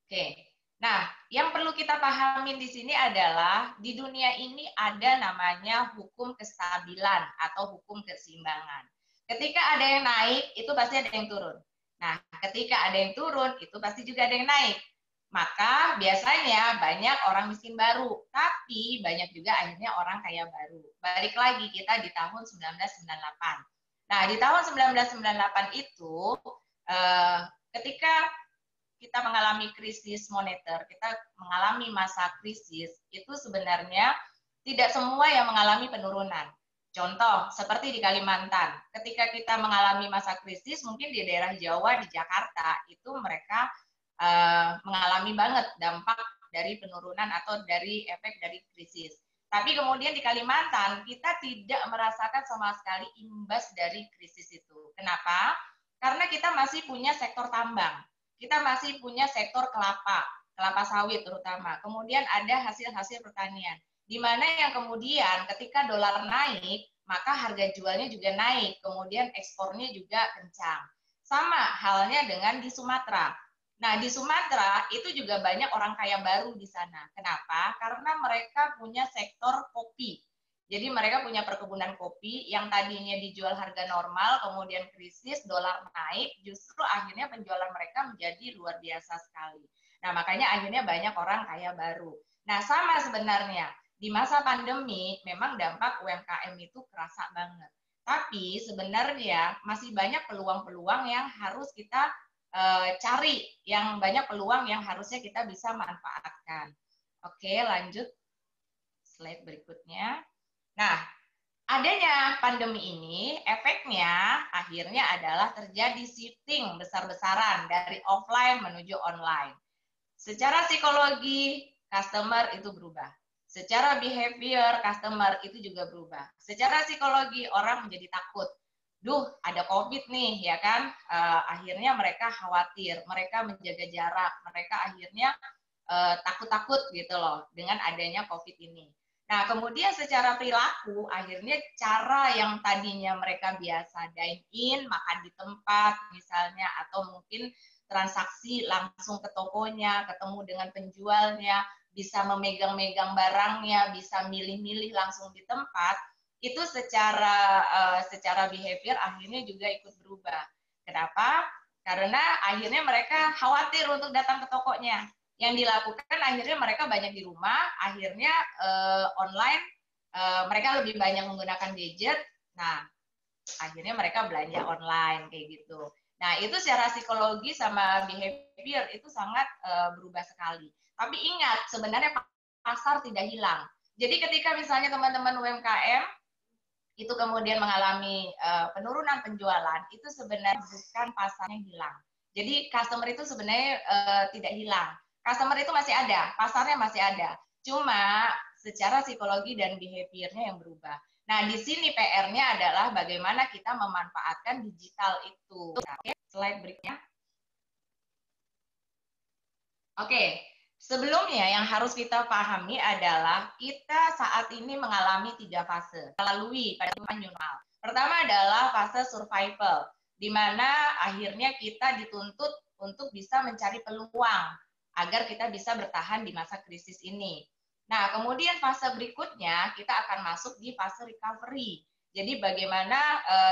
Oke, nah yang perlu kita pahami di sini adalah di dunia ini ada namanya hukum kestabilan atau hukum keseimbangan. Ketika ada yang naik, itu pasti ada yang turun. Nah, ketika ada yang turun, itu pasti juga ada yang naik. Maka biasanya banyak orang miskin baru, tapi banyak juga akhirnya orang kaya baru. Balik lagi kita di tahun 1998. Nah, di tahun 1998 itu ketika kita mengalami krisis moneter, kita mengalami masa krisis, itu sebenarnya tidak semua yang mengalami penurunan. Contoh, seperti di Kalimantan, ketika kita mengalami masa krisis, mungkin di daerah Jawa, di Jakarta, itu mereka mengalami banget dampak dari penurunan atau dari efek dari krisis. Tapi kemudian di Kalimantan kita tidak merasakan sama sekali imbas dari krisis itu. Kenapa? Karena kita masih punya sektor tambang, kita masih punya sektor kelapa sawit terutama. Kemudian ada hasil-hasil pertanian, di mana yang kemudian ketika dolar naik, maka harga jualnya juga naik, kemudian ekspornya juga kencang. Sama halnya dengan di Sumatera. Nah, di Sumatera itu juga banyak orang kaya baru di sana. Kenapa? Karena mereka punya sektor kopi. Jadi mereka punya perkebunan kopi yang tadinya dijual harga normal, kemudian krisis, dolar naik, justru akhirnya penjualan mereka menjadi luar biasa sekali. Nah, makanya akhirnya banyak orang kaya baru. Nah, sama sebenarnya. Di masa pandemi, memang dampak UMKM itu kerasa banget. Tapi sebenarnya masih banyak peluang-peluang yang harus kita cari, yang banyak peluang yang harusnya kita bisa manfaatkan. Oke, lanjut slide berikutnya. Nah, adanya pandemi ini, efeknya akhirnya adalah terjadi shifting besar-besaran dari offline menuju online. Secara psikologi, customer itu berubah. Secara behavior, customer itu juga berubah. Secara psikologi, orang menjadi takut. Duh, ada COVID nih, ya kan? Akhirnya mereka khawatir, mereka menjaga jarak, mereka akhirnya takut-takut gitu loh dengan adanya COVID ini. Nah, kemudian secara perilaku, akhirnya cara yang tadinya mereka biasa dine-in, makan di tempat misalnya, atau mungkin transaksi langsung ke tokonya, ketemu dengan penjualnya, bisa memegang-megang barangnya, bisa milih-milih langsung di tempat, itu secara behavior akhirnya juga ikut berubah. Kenapa? Karena akhirnya mereka khawatir untuk datang ke tokonya. Yang dilakukan akhirnya mereka banyak di rumah, akhirnya online mereka lebih banyak menggunakan gadget. Nah, akhirnya mereka belanja online kayak gitu. Nah, itu secara psikologi sama behavior itu sangat berubah sekali. Tapi ingat, sebenarnya pasar tidak hilang. Jadi ketika misalnya teman-teman UMKM itu kemudian mengalami penurunan penjualan, itu sebenarnya bukan pasarnya hilang. Jadi customer itu sebenarnya tidak hilang. Customer itu masih ada, pasarnya masih ada. Cuma secara psikologi dan behaviornya yang berubah. Nah, di sini PR-nya adalah bagaimana kita memanfaatkan digital itu. Oke, slide berikutnya. Oke, sebelumnya yang harus kita pahami adalah kita saat ini mengalami 3 fase, melalui pada new normal. Pertama adalah fase survival, di mana akhirnya kita dituntut untuk bisa mencari peluang agar kita bisa bertahan di masa krisis ini. Nah, kemudian fase berikutnya kita akan masuk di fase recovery. Jadi bagaimana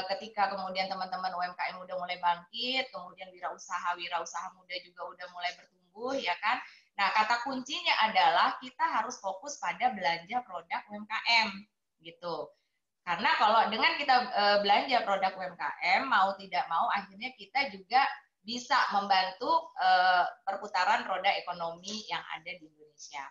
ketika kemudian teman-teman UMKM udah mulai bangkit, kemudian wirausaha muda juga udah mulai bertumbuh, ya kan? Nah, kata kuncinya adalah kita harus fokus pada belanja produk UMKM, gitu. Karena kalau dengan kita belanja produk UMKM, mau tidak mau akhirnya kita juga bisa membantu perputaran roda ekonomi yang ada di Indonesia.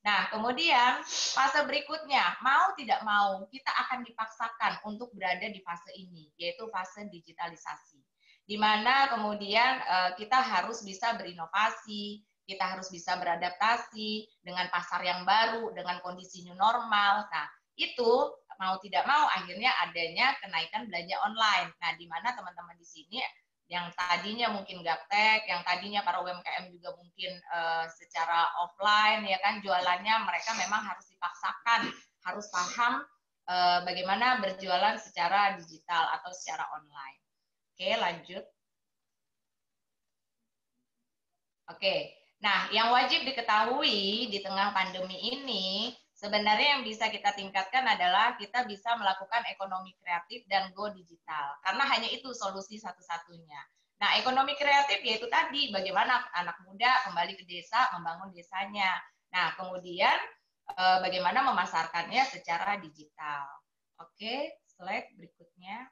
Nah, kemudian fase berikutnya, mau tidak mau, kita akan dipaksakan untuk berada di fase ini, yaitu fase digitalisasi. Di mana kemudian kita harus bisa berinovasi, kita harus bisa beradaptasi dengan pasar yang baru, dengan kondisi new normal. Nah, itu mau tidak mau akhirnya adanya kenaikan belanja online. Nah, di mana teman-teman di sini yang tadinya mungkin gaptek, yang tadinya para UMKM juga mungkin secara offline ya kan jualannya, mereka memang harus dipaksakan, harus paham bagaimana berjualan secara digital atau secara online. Oke, lanjut. Oke, nah yang wajib diketahui di tengah pandemi ini, sebenarnya yang bisa kita tingkatkan adalah kita bisa melakukan ekonomi kreatif dan go digital. Karena hanya itu solusi satu-satunya. Nah, ekonomi kreatif yaitu tadi bagaimana anak muda kembali ke desa, membangun desanya. Nah, kemudian bagaimana memasarkannya secara digital. Oke, slide berikutnya.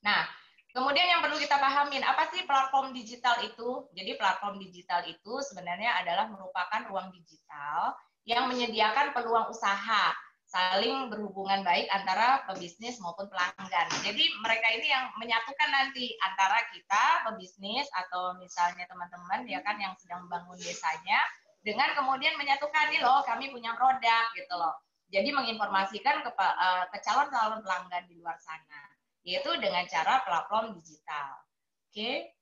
Nah, kemudian yang perlu kita pahamin, apa sih platform digital itu? Jadi platform digital itu sebenarnya adalah merupakan ruang digital yang menyediakan peluang usaha, saling berhubungan baik antara pebisnis maupun pelanggan. Jadi mereka ini yang menyatukan nanti antara kita pebisnis atau misalnya teman-teman ya kan yang sedang membangun desanya dengan kemudian menyatukan nih loh kami punya produk gitu loh. Jadi menginformasikan ke calon-calon pelanggan di luar sana, yaitu dengan cara platform digital. Oke.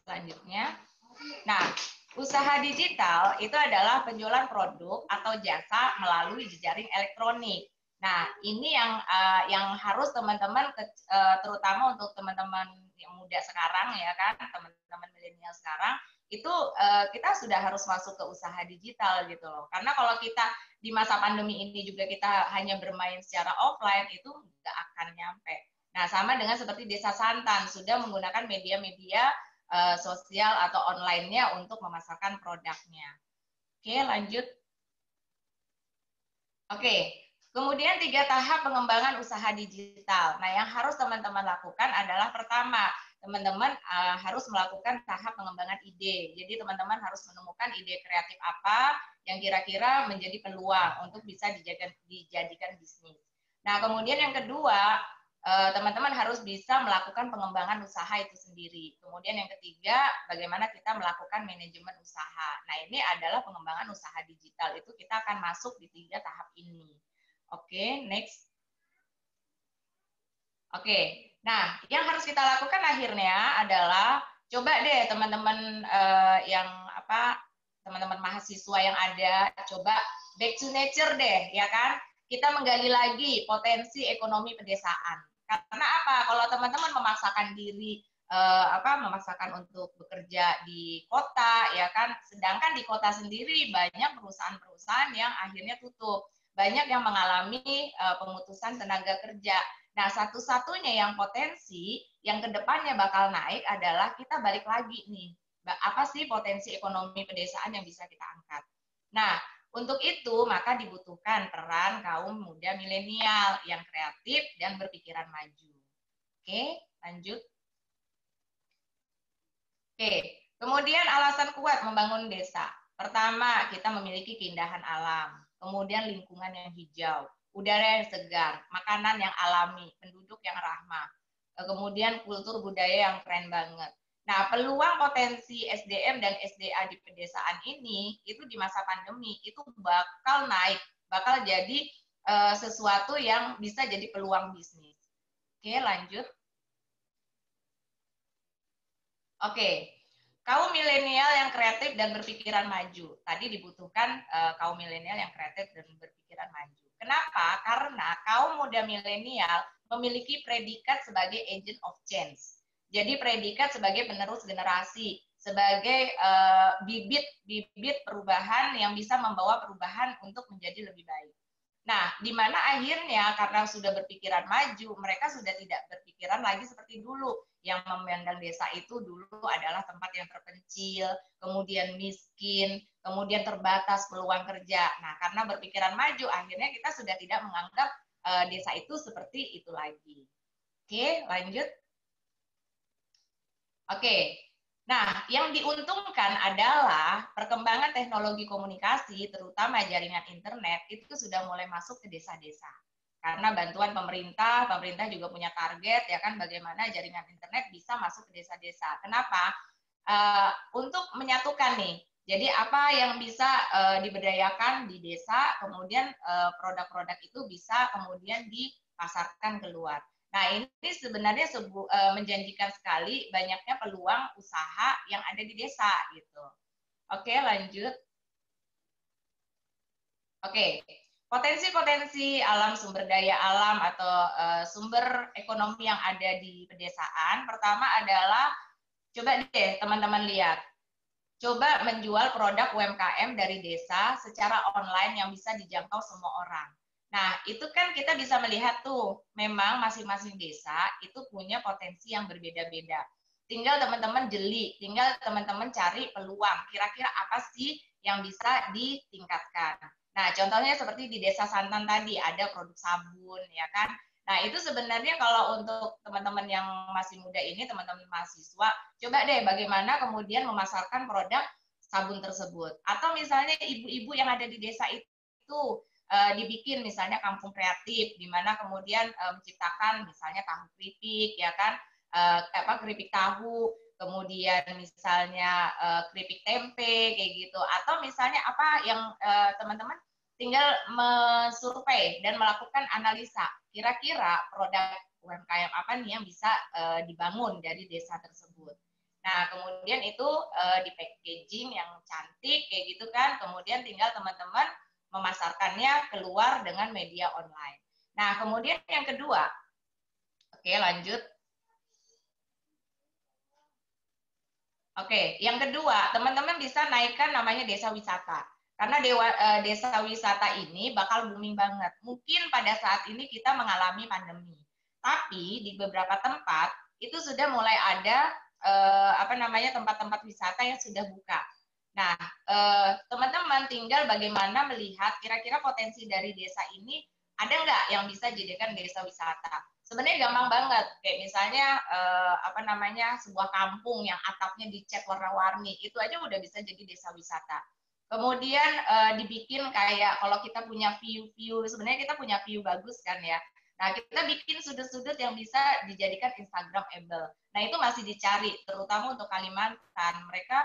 Selanjutnya, nah, usaha digital itu adalah penjualan produk atau jasa melalui jejaring elektronik. Nah, ini yang harus teman-teman, terutama untuk teman-teman yang muda sekarang ya kan, teman-teman milenial sekarang, itu kita sudah harus masuk ke usaha digital gitu loh. Karena kalau kita di masa pandemi ini juga kita hanya bermain secara offline, itu nggak akan nyampe. Nah, sama dengan seperti Desa Santan, sudah menggunakan media-media sosial atau online-nya untuk memasarkan produknya. Oke, lanjut. Oke, kemudian 3 tahap pengembangan usaha digital. Nah, yang harus teman-teman lakukan adalah pertama, teman-teman harus melakukan tahap pengembangan ide. Jadi teman-teman harus menemukan ide kreatif apa yang kira-kira menjadi peluang untuk bisa dijadikan bisnis. Nah, kemudian yang kedua, teman-teman harus bisa melakukan pengembangan usaha itu sendiri. Kemudian yang ketiga, bagaimana kita melakukan manajemen usaha. Nah, ini adalah pengembangan usaha digital. Itu kita akan masuk di 3 tahap ini. Oke, next. Oke, nah yang harus kita lakukan akhirnya adalah coba deh teman-teman teman-teman mahasiswa yang ada, coba back to nature deh, ya kan? Kita menggali lagi potensi ekonomi pedesaan. Karena apa? Kalau teman-teman memaksakan diri memaksakan untuk bekerja di kota, ya kan? Sedangkan di kota sendiri banyak perusahaan-perusahaan yang akhirnya tutup, banyak yang mengalami pemutusan tenaga kerja. Nah, satu-satunya yang potensi yang kedepannya bakal naik adalah kita balik lagi nih, apa sih potensi ekonomi pedesaan yang bisa kita angkat? Nah, untuk itu, maka dibutuhkan peran kaum muda milenial yang kreatif dan berpikiran maju. Oke, lanjut. Oke, kemudian alasan kuat membangun desa. Pertama, kita memiliki keindahan alam. Kemudian lingkungan yang hijau, udara yang segar, makanan yang alami, penduduk yang ramah. Kemudian kultur budaya yang keren banget. Nah, peluang potensi SDM dan SDA di pedesaan ini, itu di masa pandemi, itu bakal naik, bakal jadi sesuatu yang bisa jadi peluang bisnis. Oke, lanjut. Oke, kaum milenial yang kreatif dan berpikiran maju. Tadi dibutuhkan kaum milenial yang kreatif dan berpikiran maju. Kenapa? Karena kaum muda milenial memiliki predikat sebagai agent of change. Jadi predikat sebagai penerus generasi, sebagai bibit perubahan yang bisa membawa perubahan untuk menjadi lebih baik. Nah, di mana akhirnya karena sudah berpikiran maju, mereka sudah tidak berpikiran lagi seperti dulu, yang memandang desa itu dulu adalah tempat yang terpencil, kemudian miskin, kemudian terbatas peluang kerja. Nah, karena berpikiran maju, akhirnya kita sudah tidak menganggap desa itu seperti itu lagi. Oke, lanjut. Oke, nah yang diuntungkan adalah perkembangan teknologi komunikasi, terutama jaringan internet, itu sudah mulai masuk ke desa-desa. Karena bantuan pemerintah juga punya target, ya kan, bagaimana jaringan internet bisa masuk ke desa-desa. Kenapa? Untuk menyatukan nih, jadi apa yang bisa diberdayakan di desa, kemudian produk-produk itu bisa kemudian dipasarkan keluar. Nah, ini sebenarnya menjanjikan sekali banyaknya peluang usaha yang ada di desa gitu. Oke, lanjut. Oke, potensi-potensi alam, sumber daya alam atau sumber ekonomi yang ada di pedesaan. Pertama adalah, coba deh teman-teman lihat, coba menjual produk UMKM dari desa secara online yang bisa dijangkau semua orang. Nah, itu kan kita bisa melihat tuh, memang masing-masing desa itu punya potensi yang berbeda-beda. Tinggal teman-teman jeli, tinggal teman-teman cari peluang, kira-kira apa sih yang bisa ditingkatkan. Nah, contohnya seperti di Desa Santan tadi, ada produk sabun, ya kan? Nah, itu sebenarnya kalau untuk teman-teman yang masih muda ini, teman-teman mahasiswa, coba deh bagaimana kemudian memasarkan produk sabun tersebut. Atau misalnya ibu-ibu yang ada di desa itu, dibikin misalnya kampung kreatif, di mana kemudian menciptakan misalnya tahu keripik, ya kan, keripik tahu, kemudian misalnya keripik tempe kayak gitu, atau misalnya apa yang teman-teman tinggal mensurvei dan melakukan analisa kira-kira produk UMKM apa nih yang bisa dibangun dari desa tersebut. Nah, kemudian itu di packaging yang cantik kayak gitu kan, kemudian tinggal teman-teman memasarkannya keluar dengan media online. Nah, kemudian yang kedua, oke lanjut. Oke, yang kedua, teman-teman bisa naikkan namanya desa wisata. Karena desa wisata ini bakal booming banget. Mungkin pada saat ini kita mengalami pandemi. Tapi di beberapa tempat itu sudah mulai ada tempat-tempat wisata yang sudah buka. Nah, teman-teman tinggal bagaimana melihat kira-kira potensi dari desa ini ada nggak yang bisa jadikan desa wisata. Sebenarnya gampang banget, kayak misalnya sebuah kampung yang atapnya dicat warna-warni, itu aja udah bisa jadi desa wisata. Kemudian dibikin kayak kalau kita punya view, sebenarnya kita punya view bagus kan ya. Nah, kita bikin sudut-sudut yang bisa dijadikan Instagramable. Nah, itu masih dicari, terutama untuk Kalimantan. Mereka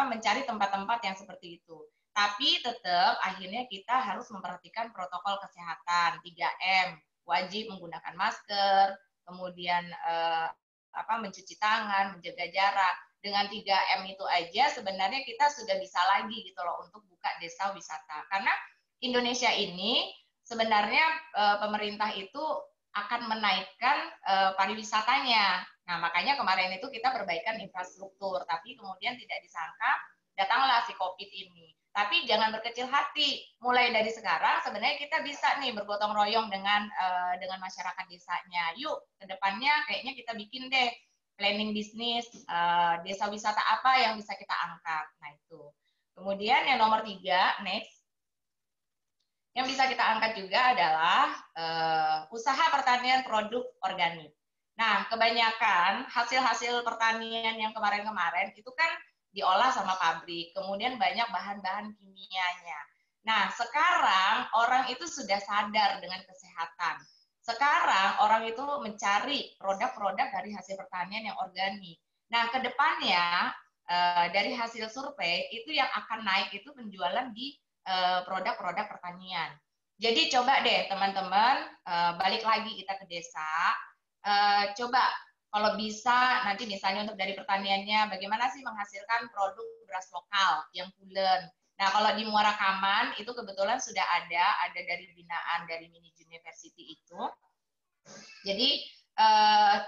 mencari tempat-tempat yang seperti itu. Tapi tetap akhirnya kita harus memperhatikan protokol kesehatan 3M, wajib menggunakan masker, kemudian mencuci tangan, menjaga jarak. Dengan 3M itu aja sebenarnya kita sudah bisa lagi gitu loh untuk buka desa wisata. Karena Indonesia ini sebenarnya pemerintah itu akan menaikkan pariwisatanya. Nah, makanya kemarin itu kita perbaikan infrastruktur, tapi kemudian tidak disangka datanglah si COVID ini. Tapi jangan berkecil hati. Mulai dari sekarang sebenarnya kita bisa nih bergotong royong dengan masyarakat desanya. Yuk, kedepannya kayaknya kita bikin deh planning bisnis desa wisata apa yang bisa kita angkat. Nah, itu. Kemudian yang nomor 3, next. Yang bisa kita angkat juga adalah usaha pertanian produk organik. Nah, kebanyakan hasil-hasil pertanian yang kemarin-kemarin itu kan diolah sama pabrik, kemudian banyak bahan-bahan kimianya. Nah, sekarang orang itu sudah sadar dengan kesehatan. Sekarang orang itu mencari produk-produk dari hasil pertanian yang organik. Nah, kedepannya dari hasil survei itu yang akan naik itu penjualan di produk-produk pertanian. Jadi coba deh teman-teman balik lagi kita ke desa, coba kalau bisa nanti misalnya untuk dari pertaniannya bagaimana sih menghasilkan produk beras lokal yang pulen. Nah, kalau di Muara Kaman itu kebetulan sudah ada dari binaan dari Mini University itu. Jadi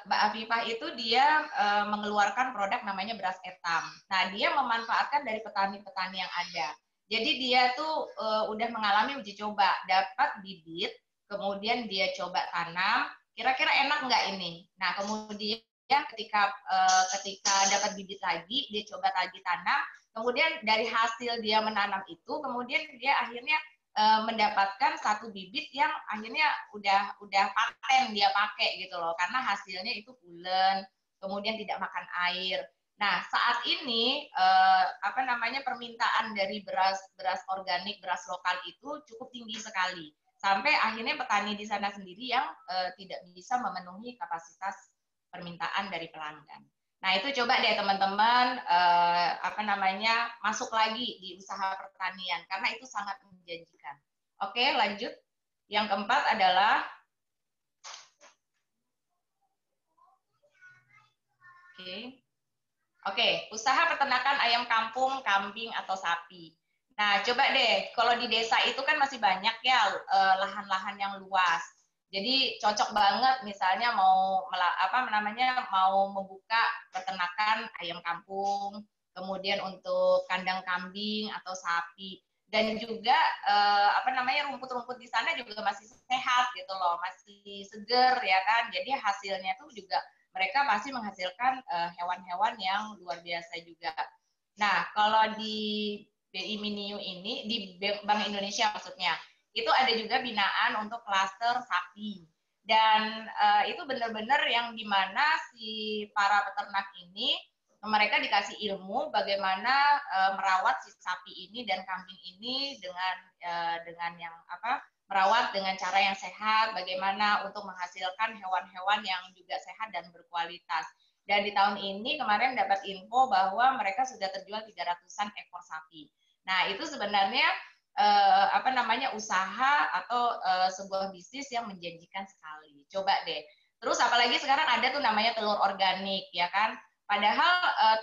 Mbak Afifah itu dia mengeluarkan produk namanya beras etam. Nah, dia memanfaatkan dari petani-petani yang ada. Jadi dia tuh udah mengalami uji coba, dapat bibit, kemudian dia coba tanam, kira-kira enak nggak ini? Nah, kemudian ketika dapat bibit lagi, dia coba lagi tanam, kemudian dari hasil dia menanam itu, kemudian dia akhirnya mendapatkan satu bibit yang akhirnya udah paten dia pakai gitu loh, karena hasilnya itu pulen, kemudian tidak makan air. Nah, saat ini permintaan dari beras organik, beras lokal itu cukup tinggi sekali. Sampai akhirnya petani di sana sendiri yang tidak bisa memenuhi kapasitas permintaan dari pelanggan. Nah, itu coba deh teman-teman masuk lagi di usaha pertanian karena itu sangat menjanjikan. Oke, lanjut. Yang keempat adalah Oke, usaha peternakan ayam kampung, kambing, atau sapi. Nah, coba deh, kalau di desa itu kan masih banyak ya lahan-lahan yang luas. Jadi cocok banget misalnya mau membuka peternakan ayam kampung, kemudian untuk kandang kambing atau sapi. Dan juga rumput-rumput di sana juga masih sehat gitu loh, masih seger ya kan. Jadi hasilnya tuh juga mereka pasti menghasilkan hewan-hewan yang luar biasa juga. Nah, kalau di BI Miniu ini, di Bank Indonesia maksudnya, itu ada juga binaan untuk klaster sapi. Dan itu benar-benar yang dimana si para peternak ini, mereka dikasih ilmu bagaimana merawat si sapi ini dan kambing ini dengan yang merawat dengan cara yang sehat, bagaimana untuk menghasilkan hewan-hewan yang juga sehat dan berkualitas. Dan di tahun ini kemarin dapat info bahwa mereka sudah terjual 300-an ekor sapi. Nah, itu sebenarnya usaha atau sebuah bisnis yang menjanjikan sekali. Coba deh. Terus apalagi sekarang ada tuh namanya telur organik, ya kan? Padahal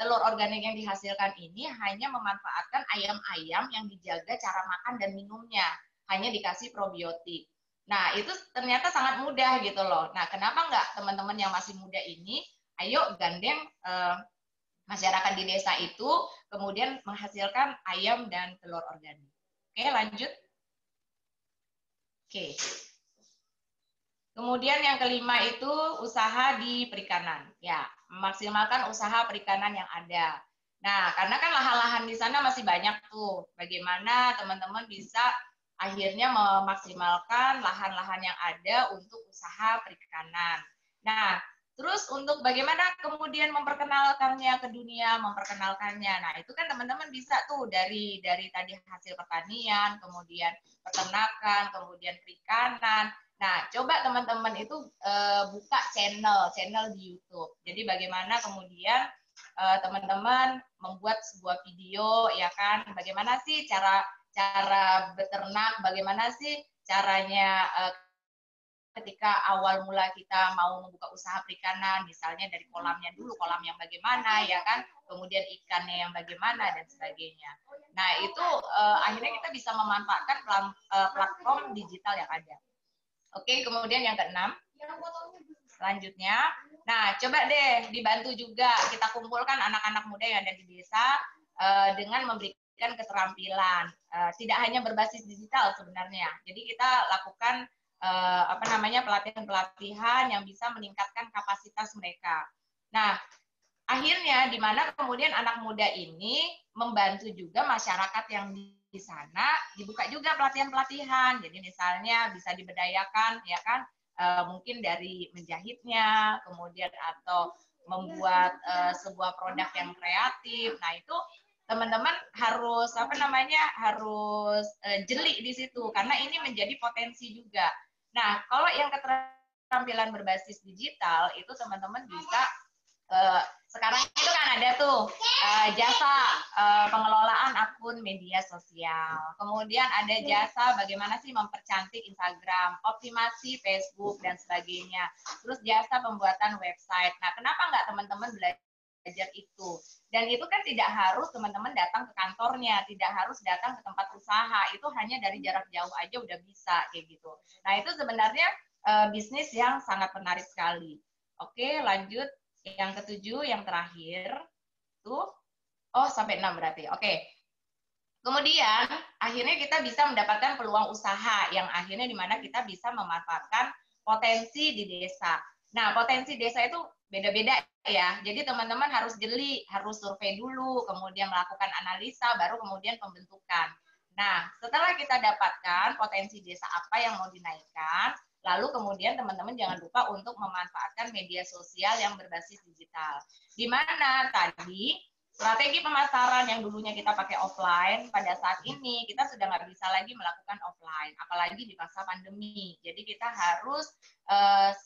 telur organik yang dihasilkan ini hanya memanfaatkan ayam-ayam yang dijaga cara makan dan minumnya, hanya dikasih probiotik. Nah, itu ternyata sangat mudah gitu loh. Nah, kenapa nggak teman-teman yang masih muda ini, ayo gandeng masyarakat di desa itu, kemudian menghasilkan ayam dan telur organik. Oke, lanjut. Oke. Kemudian yang kelima itu usaha di perikanan. Ya, memaksimalkan usaha perikanan yang ada. Nah, karena kan lahan-lahan di sana masih banyak tuh. Bagaimana teman-teman bisa akhirnya memaksimalkan lahan-lahan yang ada untuk usaha perikanan. Nah, terus untuk bagaimana kemudian memperkenalkannya ke dunia, memperkenalkannya. Nah, itu kan teman-teman bisa tuh dari tadi hasil pertanian, kemudian peternakan, kemudian perikanan. Nah, coba teman-teman itu buka channel di YouTube. Jadi bagaimana kemudian teman-teman membuat sebuah video, ya kan? Bagaimana sih cara beternak? Bagaimana sih caranya ketika awal mula kita mau membuka usaha perikanan, misalnya dari kolamnya dulu, kolam yang bagaimana, ya kan? Kemudian ikannya yang bagaimana dan sebagainya. Nah, itu akhirnya kita bisa memanfaatkan platform digital yang ada. Oke, kemudian yang keenam, selanjutnya, nah coba deh dibantu juga, kita kumpulkan anak-anak muda yang ada di desa dengan memberikan keterampilan, tidak hanya berbasis digital sebenarnya, jadi kita lakukan pelatihan-pelatihan yang bisa meningkatkan kapasitas mereka. Nah, akhirnya di mana kemudian anak muda ini membantu juga masyarakat yang di sana, dibuka juga pelatihan-pelatihan. Jadi misalnya bisa diberdayakan, ya kan, mungkin dari menjahitnya, kemudian atau membuat sebuah produk yang kreatif. Nah, itu teman-teman harus harus jeli di situ karena ini menjadi potensi juga. Nah, kalau yang keterampilan berbasis digital itu teman-teman bisa sekarang itu kan ada tuh jasa pengelolaan akun media sosial. Kemudian ada jasa bagaimana sih mempercantik Instagram, optimasi Facebook dan sebagainya. Terus jasa pembuatan website. Nah, kenapa nggak teman-teman belajar itu? Dan itu kan tidak harus teman-teman datang ke kantornya, tidak harus datang ke tempat usaha. Itu hanya dari jarak jauh aja udah bisa kayak gitu. Nah, itu sebenarnya bisnis yang sangat menarik sekali. Oke, lanjut. Yang ketujuh, yang terakhir, tuh, sampai 6 berarti. Oke. Kemudian, akhirnya kita bisa mendapatkan peluang usaha yang akhirnya di mana kita bisa memanfaatkan potensi di desa. Nah, potensi desa itu beda-beda ya. Jadi teman-teman harus jeli, harus survei dulu, kemudian melakukan analisa, baru kemudian pembentukan. Nah, setelah kita dapatkan potensi desa apa yang mau dinaikkan, lalu kemudian teman-teman jangan lupa untuk memanfaatkan media sosial yang berbasis digital. Di mana tadi strategi pemasaran yang dulunya kita pakai offline, pada saat ini kita sudah nggak bisa lagi melakukan offline, apalagi di masa pandemi. Jadi kita harus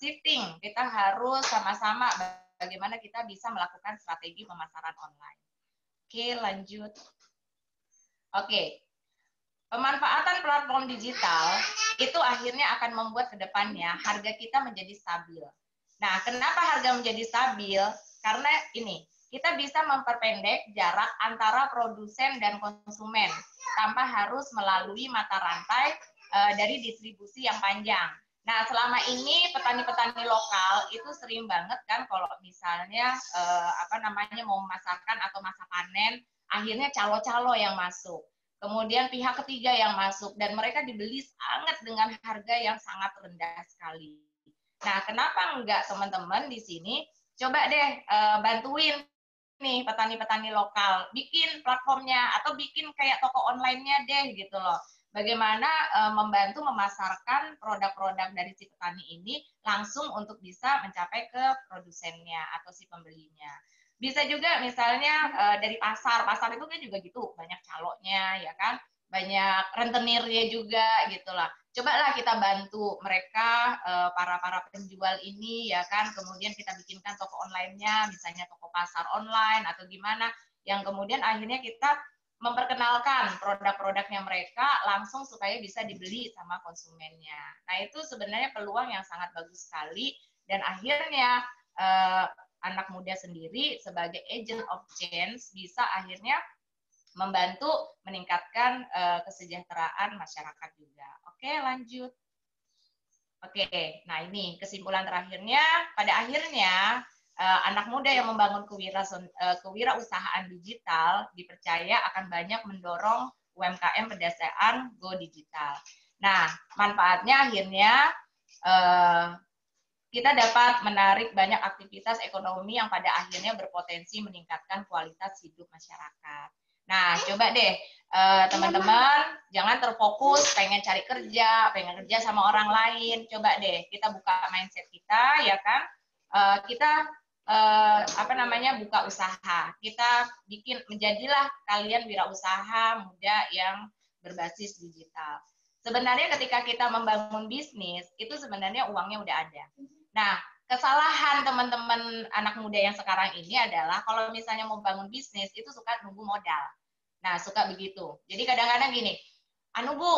shifting, kita harus sama-sama bagaimana kita bisa melakukan strategi pemasaran online. Oke, lanjut. Oke. Pemanfaatan platform digital itu akhirnya akan membuat ke depannya harga kita menjadi stabil. Nah, kenapa harga menjadi stabil? Karena ini, kita bisa memperpendek jarak antara produsen dan konsumen tanpa harus melalui mata rantai dari distribusi yang panjang. Nah, selama ini petani-petani lokal itu sering banget kan kalau misalnya mau memasarkan atau masa panen, akhirnya calo-calo yang masuk. Kemudian pihak ketiga yang masuk dan mereka dibeli sangat dengan harga yang sangat rendah sekali. Nah, kenapa enggak teman-teman di sini coba deh bantuin nih petani-petani lokal, bikin platformnya atau bikin kayak toko online-nya deh gitu loh. Bagaimana membantu memasarkan produk-produk dari si petani ini langsung untuk bisa mencapai ke produsennya atau si pembelinya. Bisa juga misalnya dari pasar itu kan juga gitu, banyak caloknya ya kan. banyak rentenirnya juga gitulah. Cobalah kita bantu mereka, para penjual ini ya kan, kemudian kita bikinkan toko online-nya, misalnya toko pasar online atau gimana, yang kemudian akhirnya kita memperkenalkan produk-produknya mereka langsung supaya bisa dibeli sama konsumennya. Nah, itu sebenarnya peluang yang sangat bagus sekali, dan akhirnya anak muda sendiri sebagai agent of change bisa akhirnya membantu meningkatkan kesejahteraan masyarakat juga. Oke, lanjut. Oke, nah ini kesimpulan terakhirnya, pada akhirnya anak muda yang membangun kewirausahaan digital dipercaya akan banyak mendorong UMKM berdasarkan Go Digital. Nah, manfaatnya akhirnya kita dapat menarik banyak aktivitas ekonomi yang pada akhirnya berpotensi meningkatkan kualitas hidup masyarakat. Nah, coba deh teman-teman jangan terfokus pengen cari kerja, pengen kerja sama orang lain. Coba deh kita buka mindset kita, ya kan? Kita buka usaha. Kita menjadilah kalian wirausaha muda yang berbasis digital. Sebenarnya ketika kita membangun bisnis, itu sebenarnya uangnya udah ada. Nah, kesalahan teman-teman anak muda yang sekarang ini adalah kalau misalnya mau bangun bisnis, itu suka nunggu modal. Nah, suka begitu. Jadi kadang-kadang gini, Bu,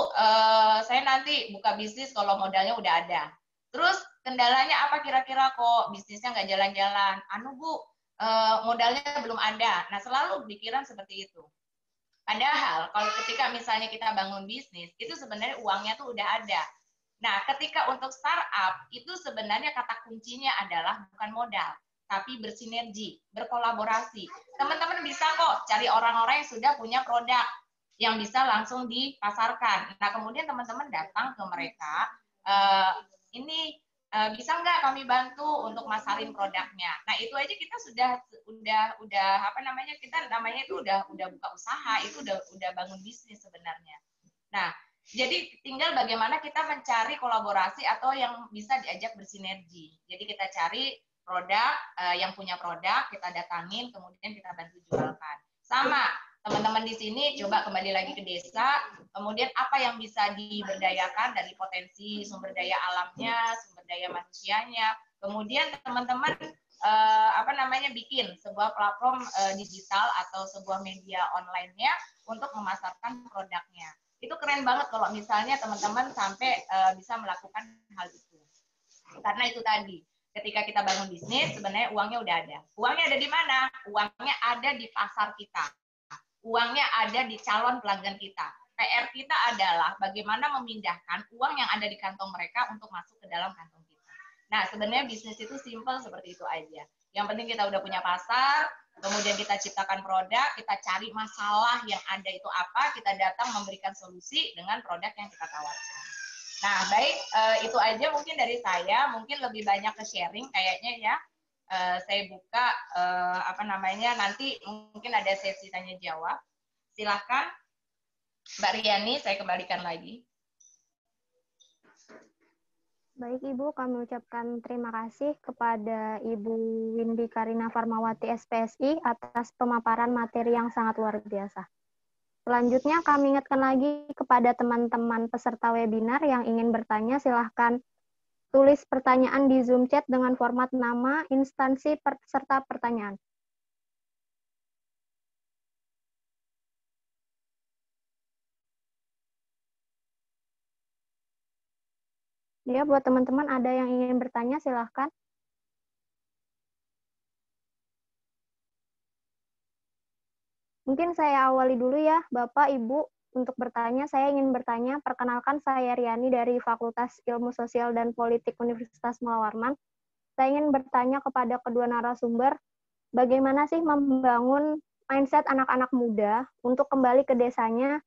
saya nanti buka bisnis kalau modalnya udah ada. Terus kendalanya apa kira-kira kok bisnisnya nggak jalan-jalan? Bu, modalnya belum ada. Nah, selalu pikiran seperti itu. Padahal kalau ketika misalnya kita bangun bisnis, itu sebenarnya uangnya tuh udah ada. Nah, ketika untuk startup, itu sebenarnya kata kuncinya adalah bukan modal, tapi bersinergi, berkolaborasi. Teman-teman bisa kok cari orang-orang yang sudah punya produk yang bisa langsung dipasarkan. Nah, kemudian teman-teman datang ke mereka, bisa nggak kami bantu untuk masarin produknya. Nah, itu aja kita udah buka usaha, itu udah bangun bisnis sebenarnya. Nah, jadi tinggal bagaimana kita mencari kolaborasi atau yang bisa diajak bersinergi. Jadi kita cari produk, yang punya produk, kita datangin, kemudian kita bantu jualkan. Sama, teman-teman di sini coba kembali lagi ke desa, kemudian apa yang bisa diberdayakan dari potensi sumber daya alamnya, sumber daya manusianya. Kemudian teman-teman bikin sebuah platform digital atau sebuah media online-nya untuk memasarkan produknya. Itu keren banget kalau misalnya teman-teman sampai bisa melakukan hal itu. Karena itu tadi, ketika kita bangun bisnis, sebenarnya uangnya udah ada. Uangnya ada di mana? Uangnya ada di pasar kita. Uangnya ada di calon pelanggan kita. PR kita adalah bagaimana memindahkan uang yang ada di kantong mereka untuk masuk ke dalam kantong kita. Nah, sebenarnya bisnis itu simple seperti itu aja. Yang penting kita udah punya pasar, kemudian kita ciptakan produk, kita cari masalah yang ada itu apa, kita datang memberikan solusi dengan produk yang kita tawarkan. Nah, baik, itu aja mungkin dari saya, mungkin lebih banyak ke sharing kayaknya ya. Saya buka nanti mungkin ada sesi tanya jawab. Silahkan Mbak Riani, saya kembalikan lagi. Baik Ibu, kami ucapkan terima kasih kepada Ibu Windy Karina Farmawati SPSI atas pemaparan materi yang sangat luar biasa. Selanjutnya kami ingatkan lagi kepada teman-teman peserta webinar yang ingin bertanya, silahkan tulis pertanyaan di Zoom chat dengan format nama, instansi, peserta pertanyaan. Ya, buat teman-teman ada yang ingin bertanya, silahkan. Mungkin saya awali dulu ya, Bapak, Ibu. Untuk bertanya, saya ingin bertanya, perkenalkan saya Riani dari Fakultas Ilmu Sosial dan Politik Universitas Mula Warman. Saya ingin bertanya kepada kedua narasumber, bagaimana sih membangun mindset anak-anak muda untuk kembali ke desanya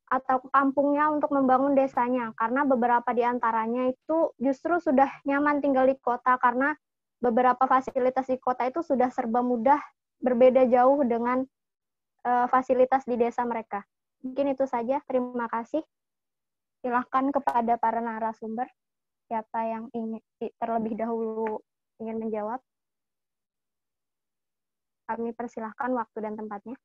atau ke kampungnya untuk membangun desanya, karena beberapa di antaranya itu justru sudah nyaman tinggal di kota karena beberapa fasilitas di kota itu sudah serba mudah, berbeda jauh dengan fasilitas di desa mereka. Mungkin itu saja, terima kasih. Silahkan kepada para narasumber, siapa yang ingin terlebih dahulu ingin menjawab. Kami persilahkan waktu dan tempatnya.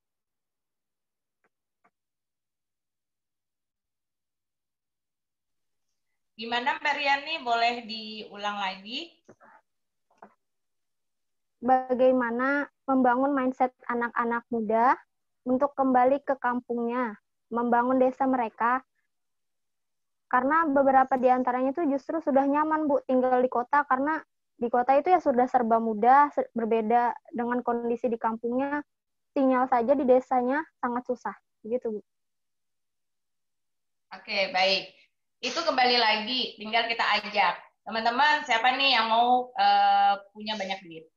Gimana Mbak Riani, boleh diulang lagi? Bagaimana membangun mindset anak-anak muda untuk kembali ke kampungnya, membangun desa mereka, karena beberapa di antaranya itu justru sudah nyaman, Bu, tinggal di kota, karena di kota itu ya sudah serba mudah, berbeda dengan kondisi di kampungnya, sinyal saja di desanya sangat susah, begitu, Bu. Oke, baik. Itu kembali lagi, tinggal kita ajak. Teman-teman, siapa nih yang mau punya banyak duit?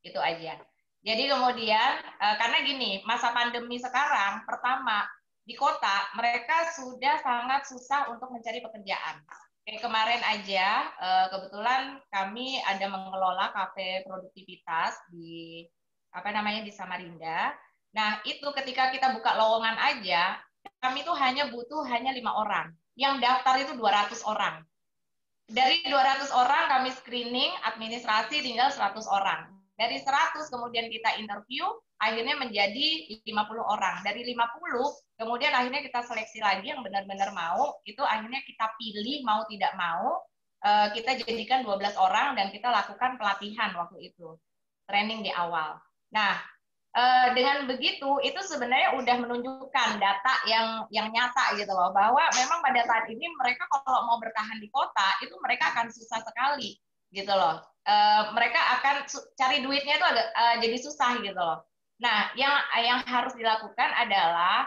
Itu aja. Jadi kemudian, karena gini, masa pandemi sekarang, pertama, di kota, mereka sudah sangat susah untuk mencari pekerjaan. Kayak kemarin aja, kebetulan kami ada mengelola kafe produktivitas di di Samarinda. Nah, itu ketika kita buka lowongan aja, kami tuh butuh hanya 5 orang. Yang daftar itu 200 orang. Dari 200 orang kami screening, administrasi tinggal 100 orang. Dari 100 kemudian kita interview, akhirnya menjadi 50 orang. Dari 50, kemudian akhirnya kita seleksi lagi yang benar-benar mau, itu akhirnya kita pilih mau tidak mau, kita jadikan 12 orang dan kita lakukan pelatihan waktu itu. Training di awal. Nah, dengan begitu itu sebenarnya udah menunjukkan data yang nyata gitu loh, bahwa memang pada saat ini mereka kalau mau bertahan di kota itu mereka akan susah sekali gitu loh. Mereka akan cari duitnya itu agak jadi susah gitu loh. Nah, yang harus dilakukan adalah,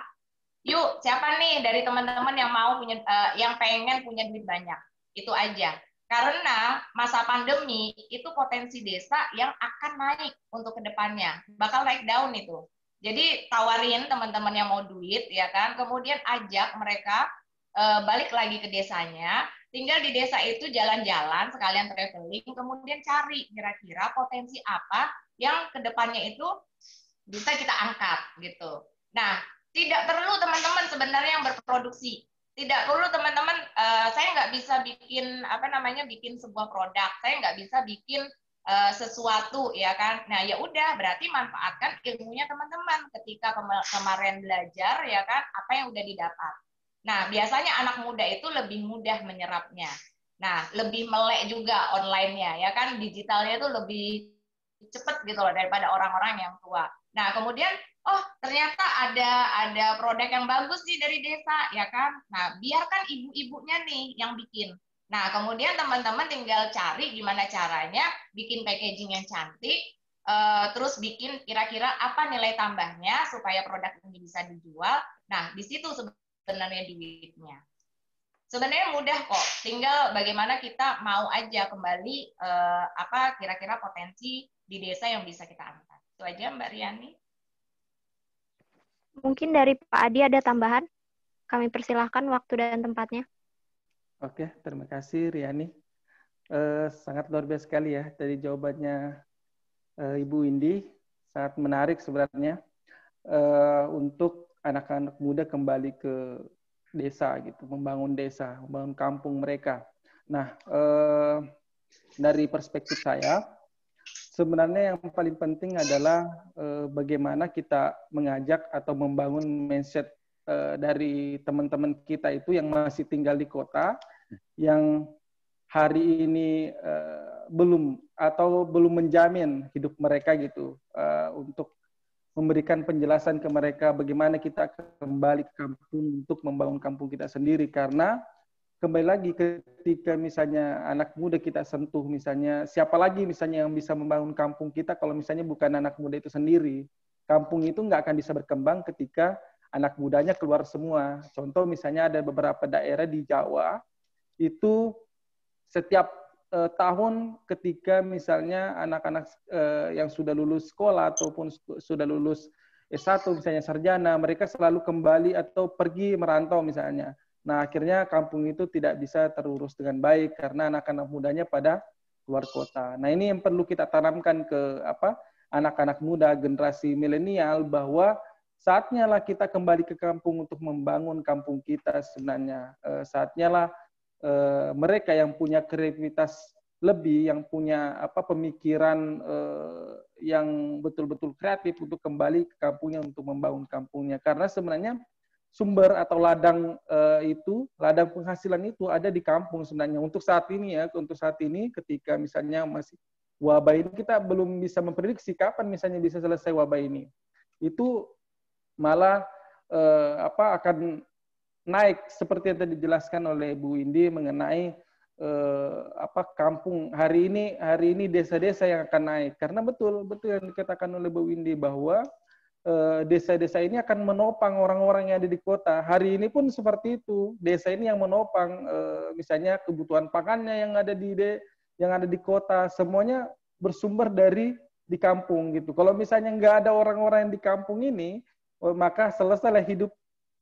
yuk siapa nih dari teman-teman yang mau punya yang pengen punya duit banyak, itu aja. Karena masa pandemi itu potensi desa yang akan naik untuk kedepannya, bakal naik daun itu. Jadi tawarin teman-teman yang mau duit, ya kan, kemudian ajak mereka balik lagi ke desanya, tinggal di desa itu jalan-jalan, sekalian traveling, kemudian cari kira-kira potensi apa yang kedepannya itu bisa kita angkat gitu. Nah, tidak perlu teman-teman sebenarnya yang berproduksi. Tidak perlu teman-teman, saya nggak bisa bikin bikin sebuah produk, saya nggak bisa bikin sesuatu, ya kan. Nah, ya udah, berarti manfaatkan ilmunya teman-teman ketika kemarin belajar, ya kan, apa yang udah didapat. Nah, biasanya anak muda itu lebih mudah menyerapnya. Nah, lebih melek juga online-nya, ya kan, digitalnya itu lebih cepet gitu loh daripada orang-orang yang tua. Nah, kemudian oh ternyata ada produk yang bagus nih dari desa, ya kan. Nah, biarkan ibu-ibunya nih yang bikin. Nah, kemudian teman-teman tinggal cari gimana caranya bikin packaging yang cantik, terus bikin kira-kira apa nilai tambahnya supaya produk ini bisa dijual. Nah, di situ sebenarnya duitnya. Sebenarnya mudah kok, tinggal bagaimana kita mau aja kembali apa kira-kira potensi di desa yang bisa kita angkat. Itu aja Mbak Riani. Mungkin dari Pak Adi ada tambahan? Kami persilahkan waktu dan tempatnya. Oke, terima kasih Riani. Sangat luar biasa sekali ya dari jawabannya Ibu Indi. Sangat menarik sebenarnya untuk anak-anak muda kembali ke desa gitu, membangun desa, membangun kampung mereka. Nah, dari perspektif saya, sebenarnya yang paling penting adalah bagaimana kita mengajak atau membangun mindset dari teman-teman kita itu yang masih tinggal di kota, yang hari ini belum menjamin hidup mereka gitu, untuk memberikan penjelasan ke mereka bagaimana kita kembali ke kampung untuk membangun kampung kita sendiri. Karena kembali lagi ketika misalnya anak muda kita sentuh, misalnya siapa lagi misalnya yang bisa membangun kampung kita kalau misalnya bukan anak muda itu sendiri. Kampung itu nggak akan bisa berkembang ketika anak mudanya keluar semua. Contoh misalnya ada beberapa daerah di Jawa, itu setiap tahun ketika misalnya anak-anak yang sudah lulus sekolah ataupun sudah lulus S1 misalnya sarjana, mereka selalu kembali atau pergi merantau misalnya. Nah, akhirnya kampung itu tidak bisa terurus dengan baik karena anak-anak mudanya pada keluar kota. Nah, ini yang perlu kita tanamkan ke anak-anak muda generasi milenial, bahwa saatnya lah kita kembali ke kampung untuk membangun kampung kita sebenarnya. Saatnya lah mereka yang punya kreativitas lebih, yang punya pemikiran yang betul-betul kreatif untuk kembali ke kampungnya untuk membangun kampungnya. Karena sebenarnya sumber atau ladang ladang penghasilan itu ada di kampung sebenarnya. Untuk saat ini ketika misalnya masih wabah ini, kita belum bisa memprediksi kapan misalnya bisa selesai wabah ini. Itu malah akan naik seperti yang tadi dijelaskan oleh Bu Windy mengenai kampung hari ini desa-desa yang akan naik, karena betul yang dikatakan oleh Bu Windy bahwa desa-desa ini akan menopang orang-orang yang ada di kota. Hari ini pun seperti itu, desa ini yang menopang misalnya kebutuhan pangannya yang ada di kota, semuanya bersumber dari di kampung gitu. Kalau misalnya nggak ada orang-orang yang di kampung ini, maka selesailah hidup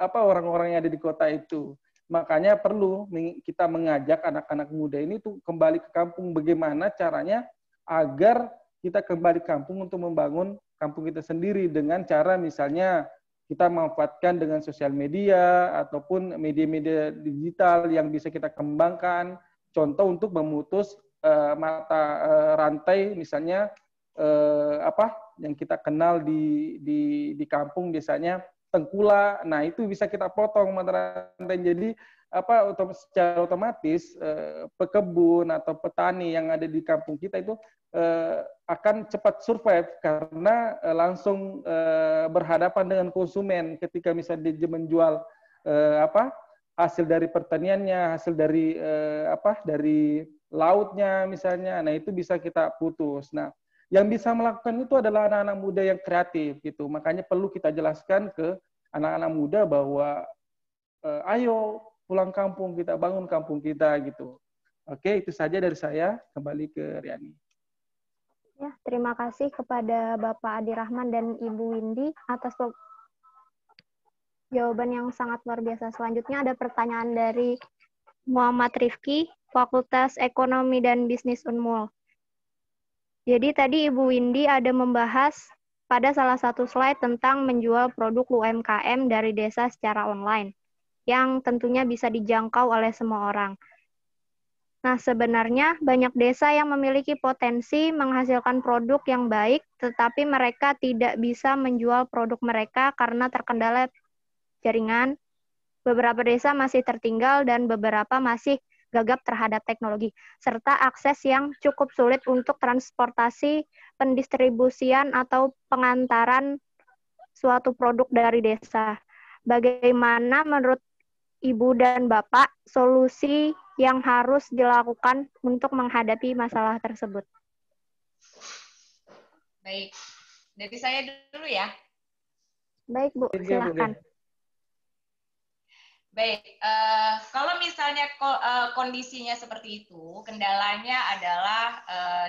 orang-orang yang ada di kota itu. Makanya perlu kita mengajak anak-anak muda ini tuh kembali ke kampung. Bagaimana caranya agar kita kembali ke kampung untuk membangun kampung kita sendiri dengan cara misalnya kita manfaatkan dengan sosial media ataupun media-media digital yang bisa kita kembangkan. Contoh untuk memutus mata rantai misalnya yang kita kenal di kampung biasanya tengkulak. Nah, itu bisa kita potong mata rantai. Jadi secara otomatis pekebun atau petani yang ada di kampung kita itu akan cepat survive karena langsung berhadapan dengan konsumen ketika misalnya dia menjual hasil dari pertaniannya, hasil dari dari lautnya misalnya. Nah, itu bisa kita putus. Nah, yang bisa melakukan itu adalah anak-anak muda yang kreatif gitu. Makanya perlu kita jelaskan ke anak-anak muda bahwa ayo pulang kampung, kita bangun kampung kita gitu. Oke, itu saja dari saya. Kembali ke Riani. Ya, terima kasih kepada Bapak Adi Rahman dan Ibu Windy atas jawaban yang sangat luar biasa. Selanjutnya ada pertanyaan dari Muhammad Rifki, Fakultas Ekonomi dan Bisnis Unmul. Jadi tadi Ibu Windy ada membahas pada salah satu slide tentang menjual produk UMKM dari desa secara online, yang tentunya bisa dijangkau oleh semua orang. Nah, sebenarnya banyak desa yang memiliki potensi menghasilkan produk yang baik, tetapi mereka tidak bisa menjual produk mereka karena terkendala jaringan. Beberapa desa masih tertinggal dan beberapa masih gagap terhadap teknologi, serta akses yang cukup sulit untuk transportasi, pendistribusian, atau pengantaran suatu produk dari desa. Bagaimana menurut Ibu dan Bapak solusi yang harus dilakukan untuk menghadapi masalah tersebut? Baik, dari saya dulu ya. Baik, Bu, silakan. Baik, kalau misalnya kondisinya seperti itu, kendalanya adalah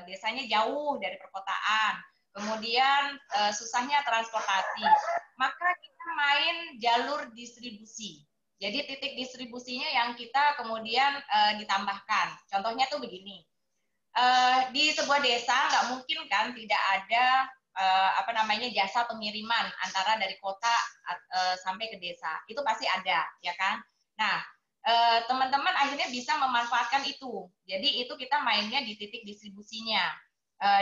desanya jauh dari perkotaan, kemudian susahnya transportasi, maka kita main jalur distribusi. Jadi titik distribusinya yang kita kemudian ditambahkan. Contohnya tuh begini, di sebuah desa nggak mungkin kan tidak ada jasa pengiriman antara dari kota sampai ke desa, itu pasti ada, ya kan? Nah, teman-teman akhirnya bisa memanfaatkan itu. Jadi itu kita mainnya di titik distribusinya,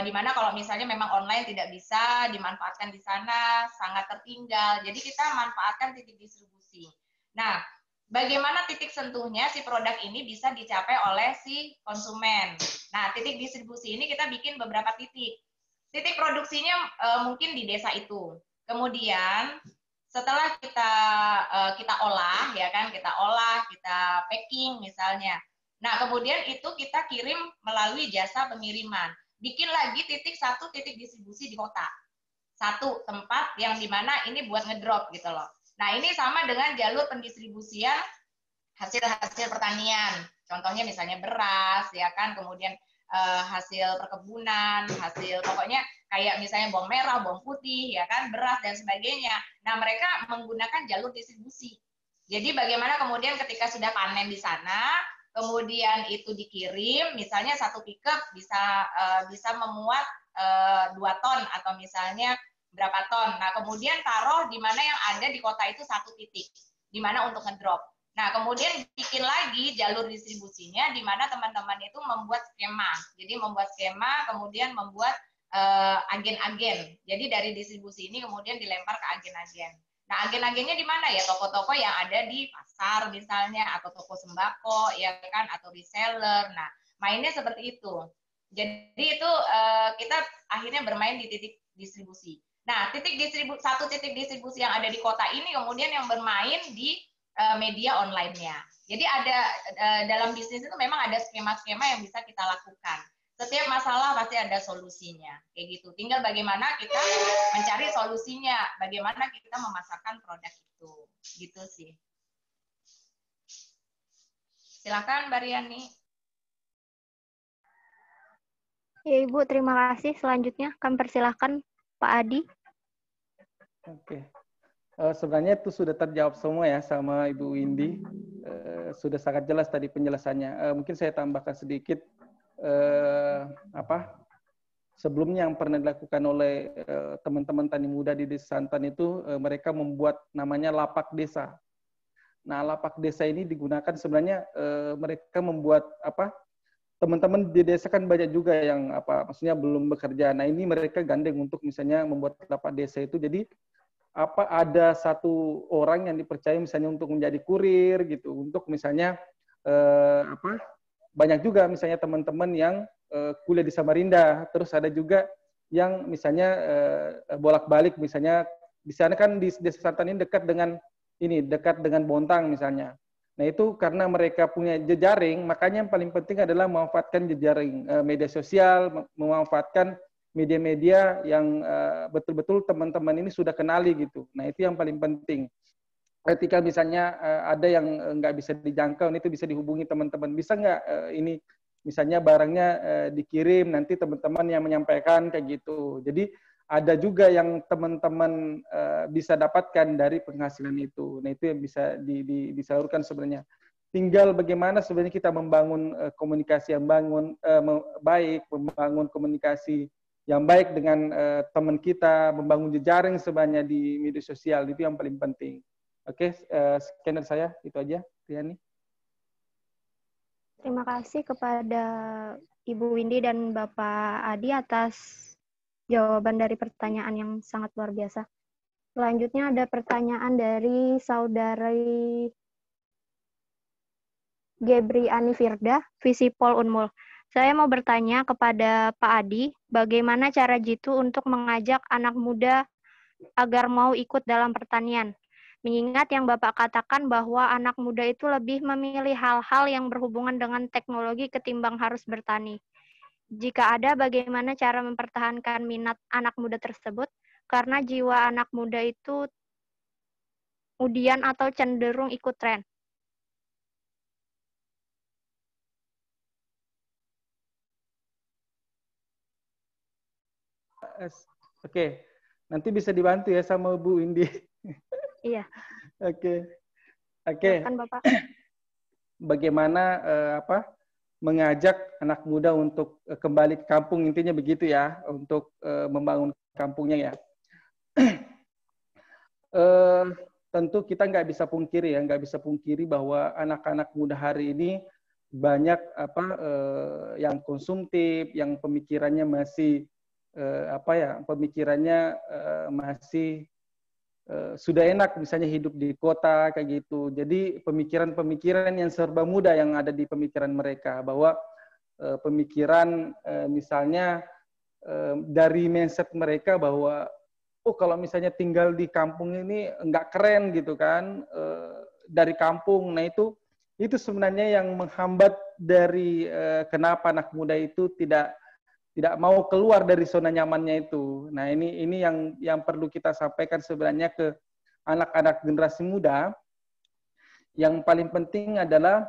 di mana kalau misalnya memang online tidak bisa dimanfaatkan di sana, sangat tertinggal. Jadi kita manfaatkan titik distribusi. Nah, bagaimana titik sentuhnya si produk ini bisa dicapai oleh si konsumen. Nah, titik distribusi ini kita bikin beberapa titik. Titik produksinya mungkin di desa itu. Kemudian setelah kita olah, ya kan, kita packing misalnya. Nah, kemudian itu kita kirim melalui jasa pengiriman. Bikin lagi satu titik distribusi di kota. Satu tempat yang dimana ini buat ngedrop gitu loh. Nah, ini sama dengan jalur pendistribusian hasil-hasil pertanian. Contohnya misalnya beras, ya kan, kemudian hasil perkebunan, pokoknya kayak misalnya bawang merah, bawang putih, ya kan, beras dan sebagainya. Nah, mereka menggunakan jalur distribusi. Jadi bagaimana kemudian ketika sudah panen di sana, kemudian itu dikirim, misalnya satu pickup bisa memuat 2 ton atau misalnya berapa ton. Nah, kemudian taruh di mana yang ada di kota itu satu titik, di mana untuk ngedrop. Nah, kemudian bikin lagi jalur distribusinya di mana teman-teman itu membuat skema. Jadi membuat skema, kemudian membuat agen-agen. Jadi dari distribusi ini kemudian dilempar ke agen-agen. Nah, agen-agennya di mana ya? Toko-toko yang ada di pasar misalnya, atau toko sembako, ya kan, atau reseller. Nah, mainnya seperti itu. Jadi itu kita akhirnya bermain di titik distribusi. Nah, satu titik distribusi yang ada di kota ini kemudian yang bermain di media online-nya. Jadi ada dalam bisnis itu memang ada skema-skema yang bisa kita lakukan. Setiap masalah pasti ada solusinya, kayak gitu. Tinggal bagaimana kita mencari solusinya, bagaimana kita memasarkan produk itu, gitu sih. Silakan, Mbak Riani. Ya, Ibu, terima kasih. Selanjutnya kami persilahkan Pak Adi. Oke. Sebenarnya itu sudah terjawab semua ya sama Ibu Windy. Sudah sangat jelas tadi penjelasannya. Mungkin saya tambahkan sedikit sebelumnya yang pernah dilakukan oleh teman-teman tani muda di Desa Santan itu, mereka membuat namanya lapak desa. Nah, lapak desa ini digunakan sebenarnya mereka membuat teman-teman di desa kan banyak juga yang maksudnya belum bekerja. Nah, ini mereka gandeng untuk misalnya membuat lapak desa itu. Jadi ada satu orang yang dipercaya misalnya untuk menjadi kurir gitu, untuk misalnya banyak juga misalnya teman-teman yang kuliah di Samarinda, terus ada juga yang misalnya bolak-balik misalnya di sana kan di Desa Santan ini dekat dengan Bontang misalnya. Nah, itu karena mereka punya jejaring, makanya yang paling penting adalah memanfaatkan jejaring media sosial, memanfaatkan media-media yang betul-betul teman-teman ini sudah kenali gitu. Nah, itu yang paling penting. Ketika misalnya ada yang nggak bisa dijangkau, itu bisa dihubungi teman-teman. Bisa nggak ini misalnya barangnya dikirim, nanti teman-teman yang menyampaikan kayak gitu. Jadi ada juga yang teman-teman bisa dapatkan dari penghasilan itu. Nah, itu yang bisa disalurkan sebenarnya. Tinggal bagaimana sebenarnya kita membangun komunikasi yang baik, membangun komunikasi yang baik dengan teman kita, membangun jejaring sebenarnya di media sosial, itu yang paling penting. Oke, sekian dari saya, itu aja, Riani. Terima kasih kepada Ibu Windy dan Bapak Adi atas jawaban dari pertanyaan yang sangat luar biasa. Selanjutnya ada pertanyaan dari Saudari Gebri Ani Firda, Visipol Unmul. Saya mau bertanya kepada Pak Adi, bagaimana cara Jitu untuk mengajak anak muda agar mau ikut dalam pertanian? Mengingat yang Bapak katakan bahwa anak muda itu lebih memilih hal-hal yang berhubungan dengan teknologi ketimbang harus bertani. Jika ada, bagaimana cara mempertahankan minat anak muda tersebut? Karena jiwa anak muda itu kemudian atau cenderung ikut tren. Oke, nanti bisa dibantu ya sama Bu Indi. Iya. Oke. Silakan, Bapak. Bagaimana mengajak anak muda untuk kembali ke kampung, intinya begitu ya, untuk membangun kampungnya ya. Tentu kita nggak bisa pungkiri ya, anak-anak muda hari ini banyak yang konsumtif, yang pemikirannya masih masih sudah enak misalnya hidup di kota kayak gitu. Jadi pemikiran-pemikiran yang serba muda yang ada di pemikiran mereka, bahwa pemikiran misalnya dari mindset mereka bahwa kalau misalnya tinggal di kampung ini enggak keren gitu kan, dari kampung. Nah, itu sebenarnya yang menghambat dari kenapa anak muda itu tidak mau keluar dari zona nyamannya itu. Nah, ini yang perlu kita sampaikan sebenarnya ke anak-anak generasi muda. Yang paling penting adalah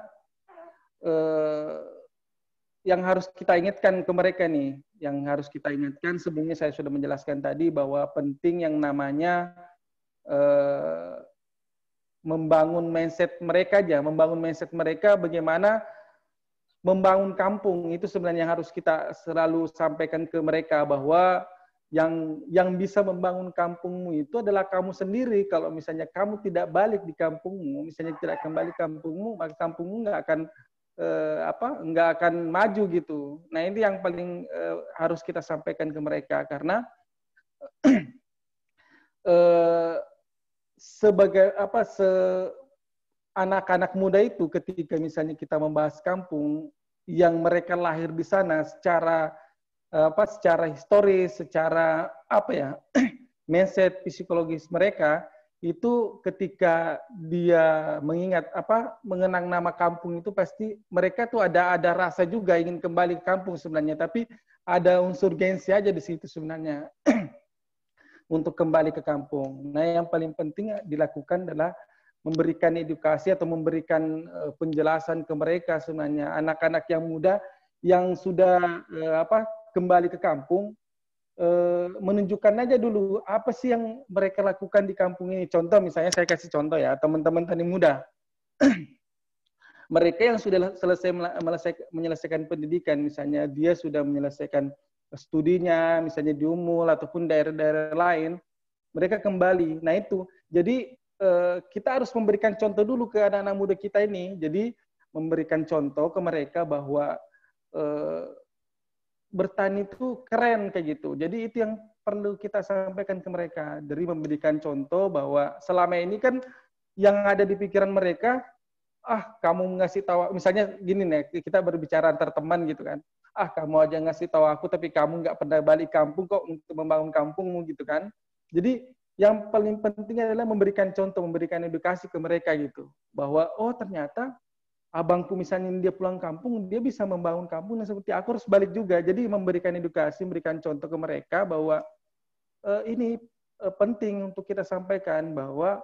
yang harus kita ingatkan ke mereka nih. Yang harus kita ingatkan, sebelumnya saya sudah menjelaskan tadi bahwa penting yang namanya membangun mindset mereka bagaimana membangun kampung. Itu sebenarnya yang harus kita selalu sampaikan ke mereka, bahwa yang bisa membangun kampungmu itu adalah kamu sendiri. Kalau misalnya kamu tidak balik di kampungmu, misalnya tidak kembali kampungmu, maka kampungmu nggak akan maju gitu. Nah, ini yang paling harus kita sampaikan ke mereka, karena sebagai apa anak-anak muda itu ketika misalnya kita membahas kampung yang mereka lahir di sana secara secara historis, secara apa ya, mindset psikologis mereka itu ketika dia mengingat mengenang nama kampung itu pasti mereka tuh ada rasa juga ingin kembali ke kampung sebenarnya, tapi ada unsur gengsi aja di situ sebenarnya untuk kembali ke kampung. Nah, yang paling penting dilakukan adalah memberikan edukasi atau memberikan penjelasan ke mereka sebenarnya anak-anak yang muda yang sudah kembali ke kampung, menunjukkan aja dulu apa sih yang mereka lakukan di kampung ini. Contoh misalnya saya kasih contoh ya, teman-teman tani muda. Mereka yang sudah menyelesaikan pendidikan, misalnya dia sudah menyelesaikan studinya, misalnya di Umul ataupun daerah-daerah lain, mereka kembali. Nah itu, jadi kita harus memberikan contoh dulu ke anak-anak muda kita ini. Jadi memberikan contoh ke mereka bahwa bertani itu keren kayak gitu. Jadi itu yang perlu kita sampaikan ke mereka. Dari memberikan contoh bahwa selama ini kan yang ada di pikiran mereka, kamu ngasih tahu, misalnya gini nih, kita berbicara antar teman gitu kan. Kamu aja ngasih tahu aku, tapi kamu nggak pernah balik kampung kok untuk membangun kampungmu gitu kan. Jadi yang paling penting adalah memberikan contoh, memberikan edukasi ke mereka gitu. Bahwa ternyata abangku misalnya dia pulang kampung, dia bisa membangun kampung, dan seperti aku harus balik juga. Jadi memberikan edukasi, memberikan contoh ke mereka bahwa ini penting untuk kita sampaikan bahwa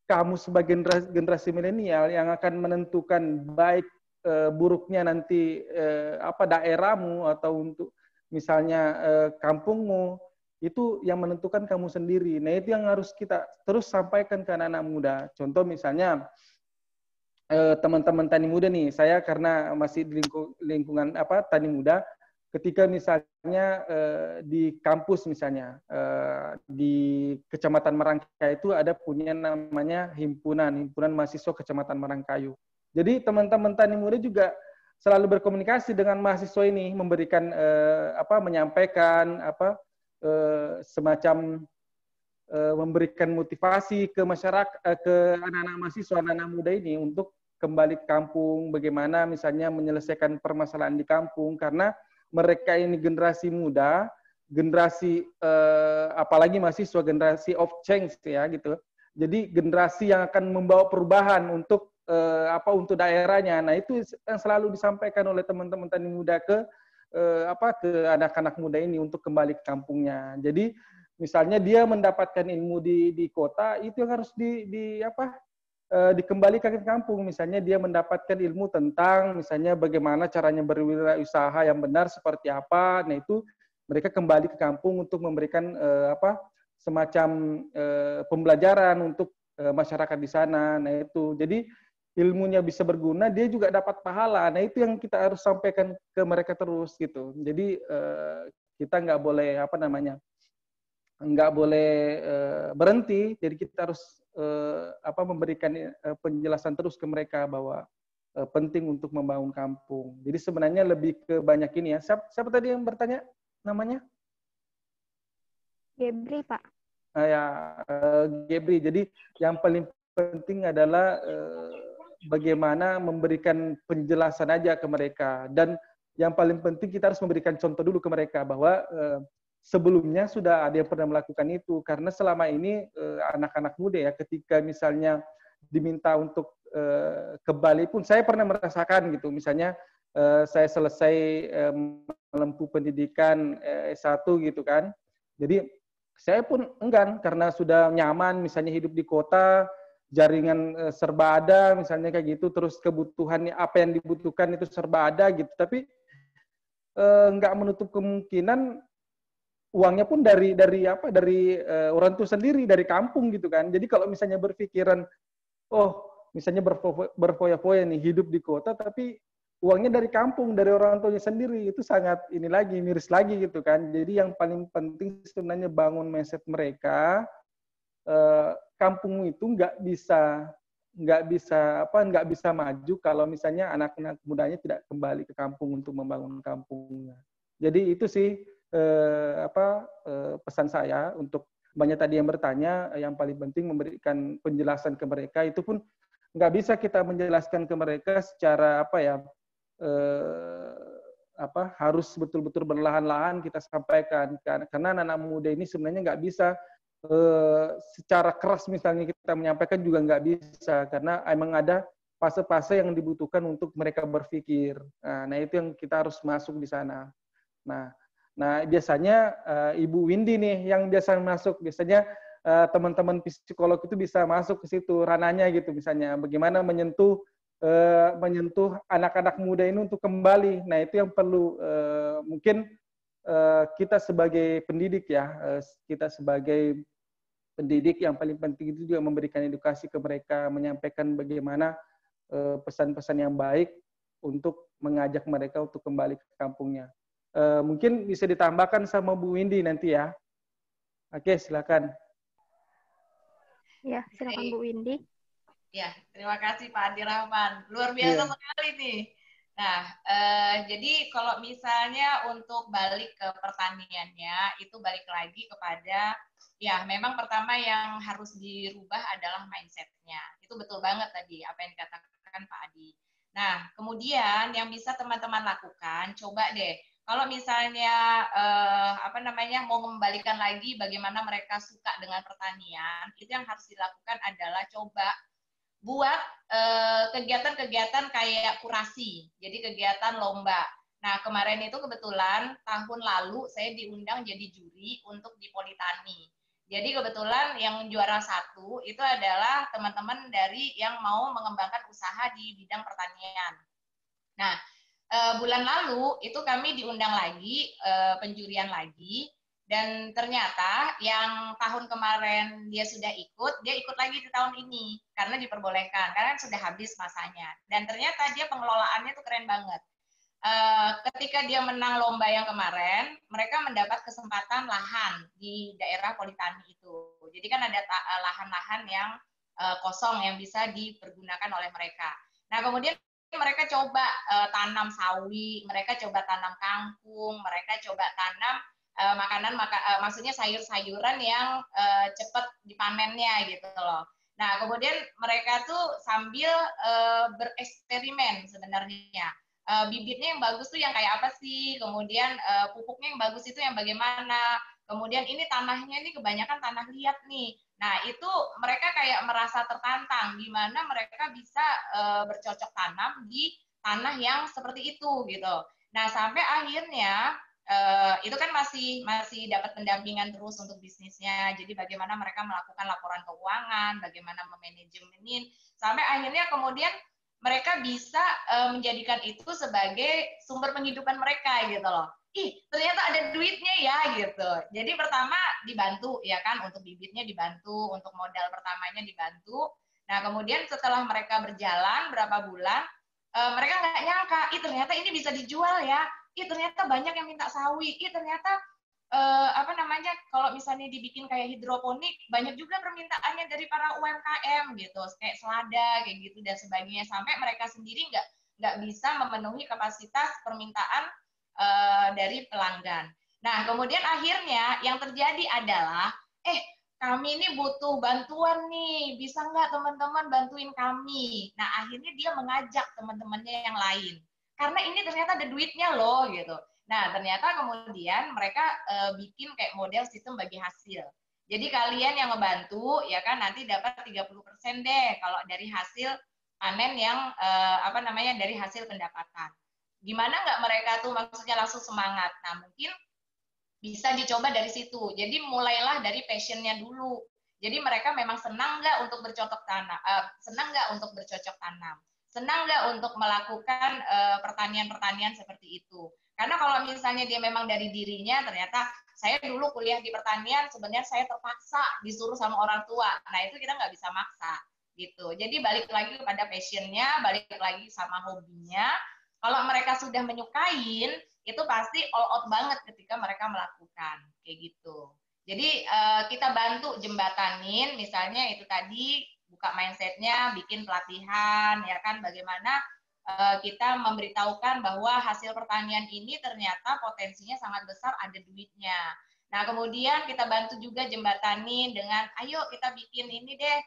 kamu sebagai generasi milenial yang akan menentukan baik buruknya nanti daerahmu atau untuk misalnya kampungmu, itu yang menentukan kamu sendiri. Nah itu yang harus kita terus sampaikan ke anak-anak muda. Contoh misalnya teman-teman tani muda nih, saya karena masih di lingkungan tani muda, ketika misalnya di kampus misalnya di Kecamatan Marangkayu itu ada punya namanya himpunan mahasiswa Kecamatan Marangkayu. Jadi teman-teman tani muda juga selalu berkomunikasi dengan mahasiswa ini, memberikan menyampaikan semacam memberikan motivasi ke masyarakat, ke anak-anak mahasiswa, anak-anak muda ini untuk kembali ke kampung, bagaimana misalnya menyelesaikan permasalahan di kampung, karena mereka ini generasi muda, generasi apalagi mahasiswa, generasi of change ya gitu. Jadi generasi yang akan membawa perubahan untuk untuk daerahnya. Nah itu yang selalu disampaikan oleh teman-teman tani muda ke anak-anak muda ini untuk kembali ke kampungnya. Jadi misalnya dia mendapatkan ilmu di kota, itu yang harus dikembalikan ke kampung. Misalnya dia mendapatkan ilmu tentang misalnya bagaimana caranya berwirausaha yang benar seperti apa. Nah itu mereka kembali ke kampung untuk memberikan semacam pembelajaran untuk masyarakat di sana. Nah itu jadi ilmunya bisa berguna, dia juga dapat pahala. Nah itu yang kita harus sampaikan ke mereka terus gitu. Jadi kita nggak boleh nggak boleh berhenti. Jadi kita harus memberikan penjelasan terus ke mereka bahwa penting untuk membangun kampung. Jadi sebenarnya lebih ke banyak ini ya. Siapa tadi yang bertanya namanya? Gebri, Pak. Gebri. Jadi yang paling penting adalah bagaimana memberikan penjelasan aja ke mereka. Dan yang paling penting kita harus memberikan contoh dulu ke mereka bahwa sebelumnya sudah ada yang pernah melakukan itu, karena selama ini anak-anak muda ya ketika misalnya diminta untuk kembali pun, saya pernah merasakan gitu, misalnya saya selesai menempuh pendidikan S1 gitu kan, jadi saya pun enggan karena sudah nyaman misalnya hidup di kota, jaringan serba ada misalnya kayak gitu, terus kebutuhannya apa yang dibutuhkan itu serba ada gitu, tapi nggak menutup kemungkinan uangnya pun dari orang tua sendiri, dari kampung gitu kan. Jadi kalau misalnya berpikiran, misalnya berfoya-foya nih hidup di kota, tapi uangnya dari kampung, dari orang tuanya sendiri, itu sangat miris lagi gitu kan. Jadi yang paling penting sebenarnya bangun mindset mereka, kampung itu nggak bisa maju kalau misalnya anak-anak mudanya tidak kembali ke kampung untuk membangun kampungnya. Jadi itu sih pesan saya untuk banyak tadi yang bertanya, yang paling penting memberikan penjelasan ke mereka. Itu pun nggak bisa kita menjelaskan ke mereka secara harus betul-betul berlahan-lahan kita sampaikan, karena anak-anak muda ini sebenarnya nggak bisa secara keras misalnya kita menyampaikan juga nggak bisa, karena emang ada fase-fase yang dibutuhkan untuk mereka berpikir. Nah itu yang kita harus masuk di sana. Nah biasanya Ibu Windy nih yang biasa masuk, biasanya teman-teman psikolog itu bisa masuk ke situ ranahnya gitu, misalnya bagaimana menyentuh anak-anak muda ini untuk kembali. Nah itu yang perlu mungkin kita sebagai pendidik ya, kita sebagai pendidik yang paling penting itu juga memberikan edukasi ke mereka, menyampaikan bagaimana pesan-pesan yang baik untuk mengajak mereka untuk kembali ke kampungnya. Mungkin bisa ditambahkan sama Bu Windy nanti ya. Oke, silakan. Ya, silakan Bu Windy. Ya, terima kasih Pak Adi Rahman. Luar biasa sekali nih. Nah, jadi kalau misalnya untuk balik ke pertaniannya, itu balik lagi kepada, ya memang pertama yang harus dirubah adalah mindset-nya. Itu betul banget tadi apa yang dikatakan Pak Adi. Nah, kemudian yang bisa teman-teman lakukan, coba deh, kalau misalnya mau mengembalikan lagi bagaimana mereka suka dengan pertanian, itu yang harus dilakukan adalah coba buat kegiatan-kegiatan kayak kurasi, jadi kegiatan lomba. Nah, kemarin itu kebetulan tahun lalu saya diundang jadi juri untuk di Politani. Jadi kebetulan yang juara 1 itu adalah teman-teman dari yang mau mengembangkan usaha di bidang pertanian. Nah, bulan lalu itu kami diundang lagi, penjurian lagi, dan ternyata yang tahun kemarin dia ikut lagi di tahun ini, karena diperbolehkan, karena sudah habis masanya. Dan ternyata dia pengelolaannya tuh keren banget. Ketika dia menang lomba yang kemarin, mereka mendapat kesempatan lahan di daerah Politani itu. Jadi kan ada lahan-lahan yang kosong yang bisa dipergunakan oleh mereka. Nah, kemudian mereka coba tanam sawi, mereka coba tanam kangkung, mereka coba tanam maksudnya sayur-sayuran yang cepat dipanennya gitu loh. Nah, kemudian mereka tuh sambil bereksperimen sebenarnya. Bibitnya yang bagus tuh yang kayak apa sih, kemudian pupuknya yang bagus itu yang bagaimana, kemudian ini tanahnya ini kebanyakan tanah liat nih. Nah, itu mereka kayak merasa tertantang gimana mereka bisa bercocok tanam di tanah yang seperti itu gitu. Nah, sampai akhirnya itu kan masih dapat pendampingan terus untuk bisnisnya. Jadi bagaimana mereka melakukan laporan keuangan, bagaimana memanajemenin, sampai akhirnya kemudian mereka bisa menjadikan itu sebagai sumber penghidupan mereka gitu loh. Ih, ternyata ada duitnya ya gitu. Jadi pertama dibantu ya kan, untuk bibitnya dibantu, untuk modal pertamanya dibantu. Nah, kemudian setelah mereka berjalan berapa bulan, mereka nggak nyangka, ih ternyata ini bisa dijual ya. Ih ternyata banyak yang minta sawi. Ih ternyata kalau misalnya dibikin kayak hidroponik, banyak juga permintaannya dari para UMKM gitu, kayak selada kayak gitu dan sebagainya, sampai mereka sendiri nggak bisa memenuhi kapasitas permintaan dari pelanggan. Nah, kemudian akhirnya yang terjadi adalah, kami ini butuh bantuan nih, bisa nggak teman-teman bantuin kami? Nah, akhirnya dia mengajak teman-temannya yang lain. Karena ini ternyata ada duitnya loh, gitu. Nah, ternyata kemudian mereka bikin kayak model sistem bagi hasil. Jadi kalian yang ngebantu, ya kan, nanti dapat 30% deh kalau dari hasil panen yang dari hasil pendapatan. Gimana nggak mereka tuh maksudnya langsung semangat? Nah, mungkin bisa dicoba dari situ. Jadi mulailah dari passionnya dulu. Jadi mereka memang senang nggak untuk bercocok tanam, senang nggak untuk bercocok tanam, senang nggak untuk melakukan pertanian-pertanian seperti itu. Karena kalau misalnya dia memang dari dirinya, ternyata saya dulu kuliah di pertanian, sebenarnya saya terpaksa disuruh sama orang tua. Nah itu kita nggak bisa maksa gitu. Jadi balik lagi kepada passionnya, balik lagi sama hobinya. Kalau mereka sudah menyukain, itu pasti all out banget ketika mereka melakukan kayak gitu. Jadi kita bantu jembatanin, misalnya itu tadi buka mindsetnya, bikin pelatihan, ya kan, bagaimana kita memberitahukan bahwa hasil pertanian ini ternyata potensinya sangat besar, ada duitnya. Nah, kemudian kita bantu juga jembatani dengan, ayo kita bikin ini deh,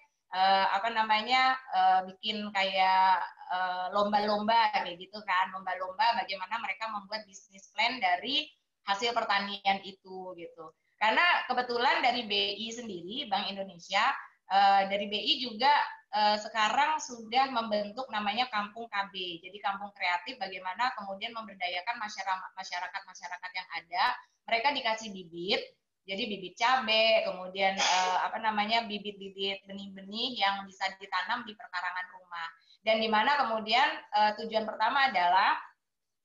bikin kayak lomba-lomba kayak gitu kan, lomba-lomba bagaimana mereka membuat bisnis plan dari hasil pertanian itu gitu. Karena kebetulan dari BI sendiri, Bank Indonesia, dari BI juga sekarang sudah membentuk namanya Kampung KB. Jadi kampung kreatif bagaimana kemudian memberdayakan masyarakat yang ada, mereka dikasih bibit, jadi bibit cabai, kemudian bibit-bibit benih-benih yang bisa ditanam di perkarangan rumah. Dan di mana kemudian tujuan pertama adalah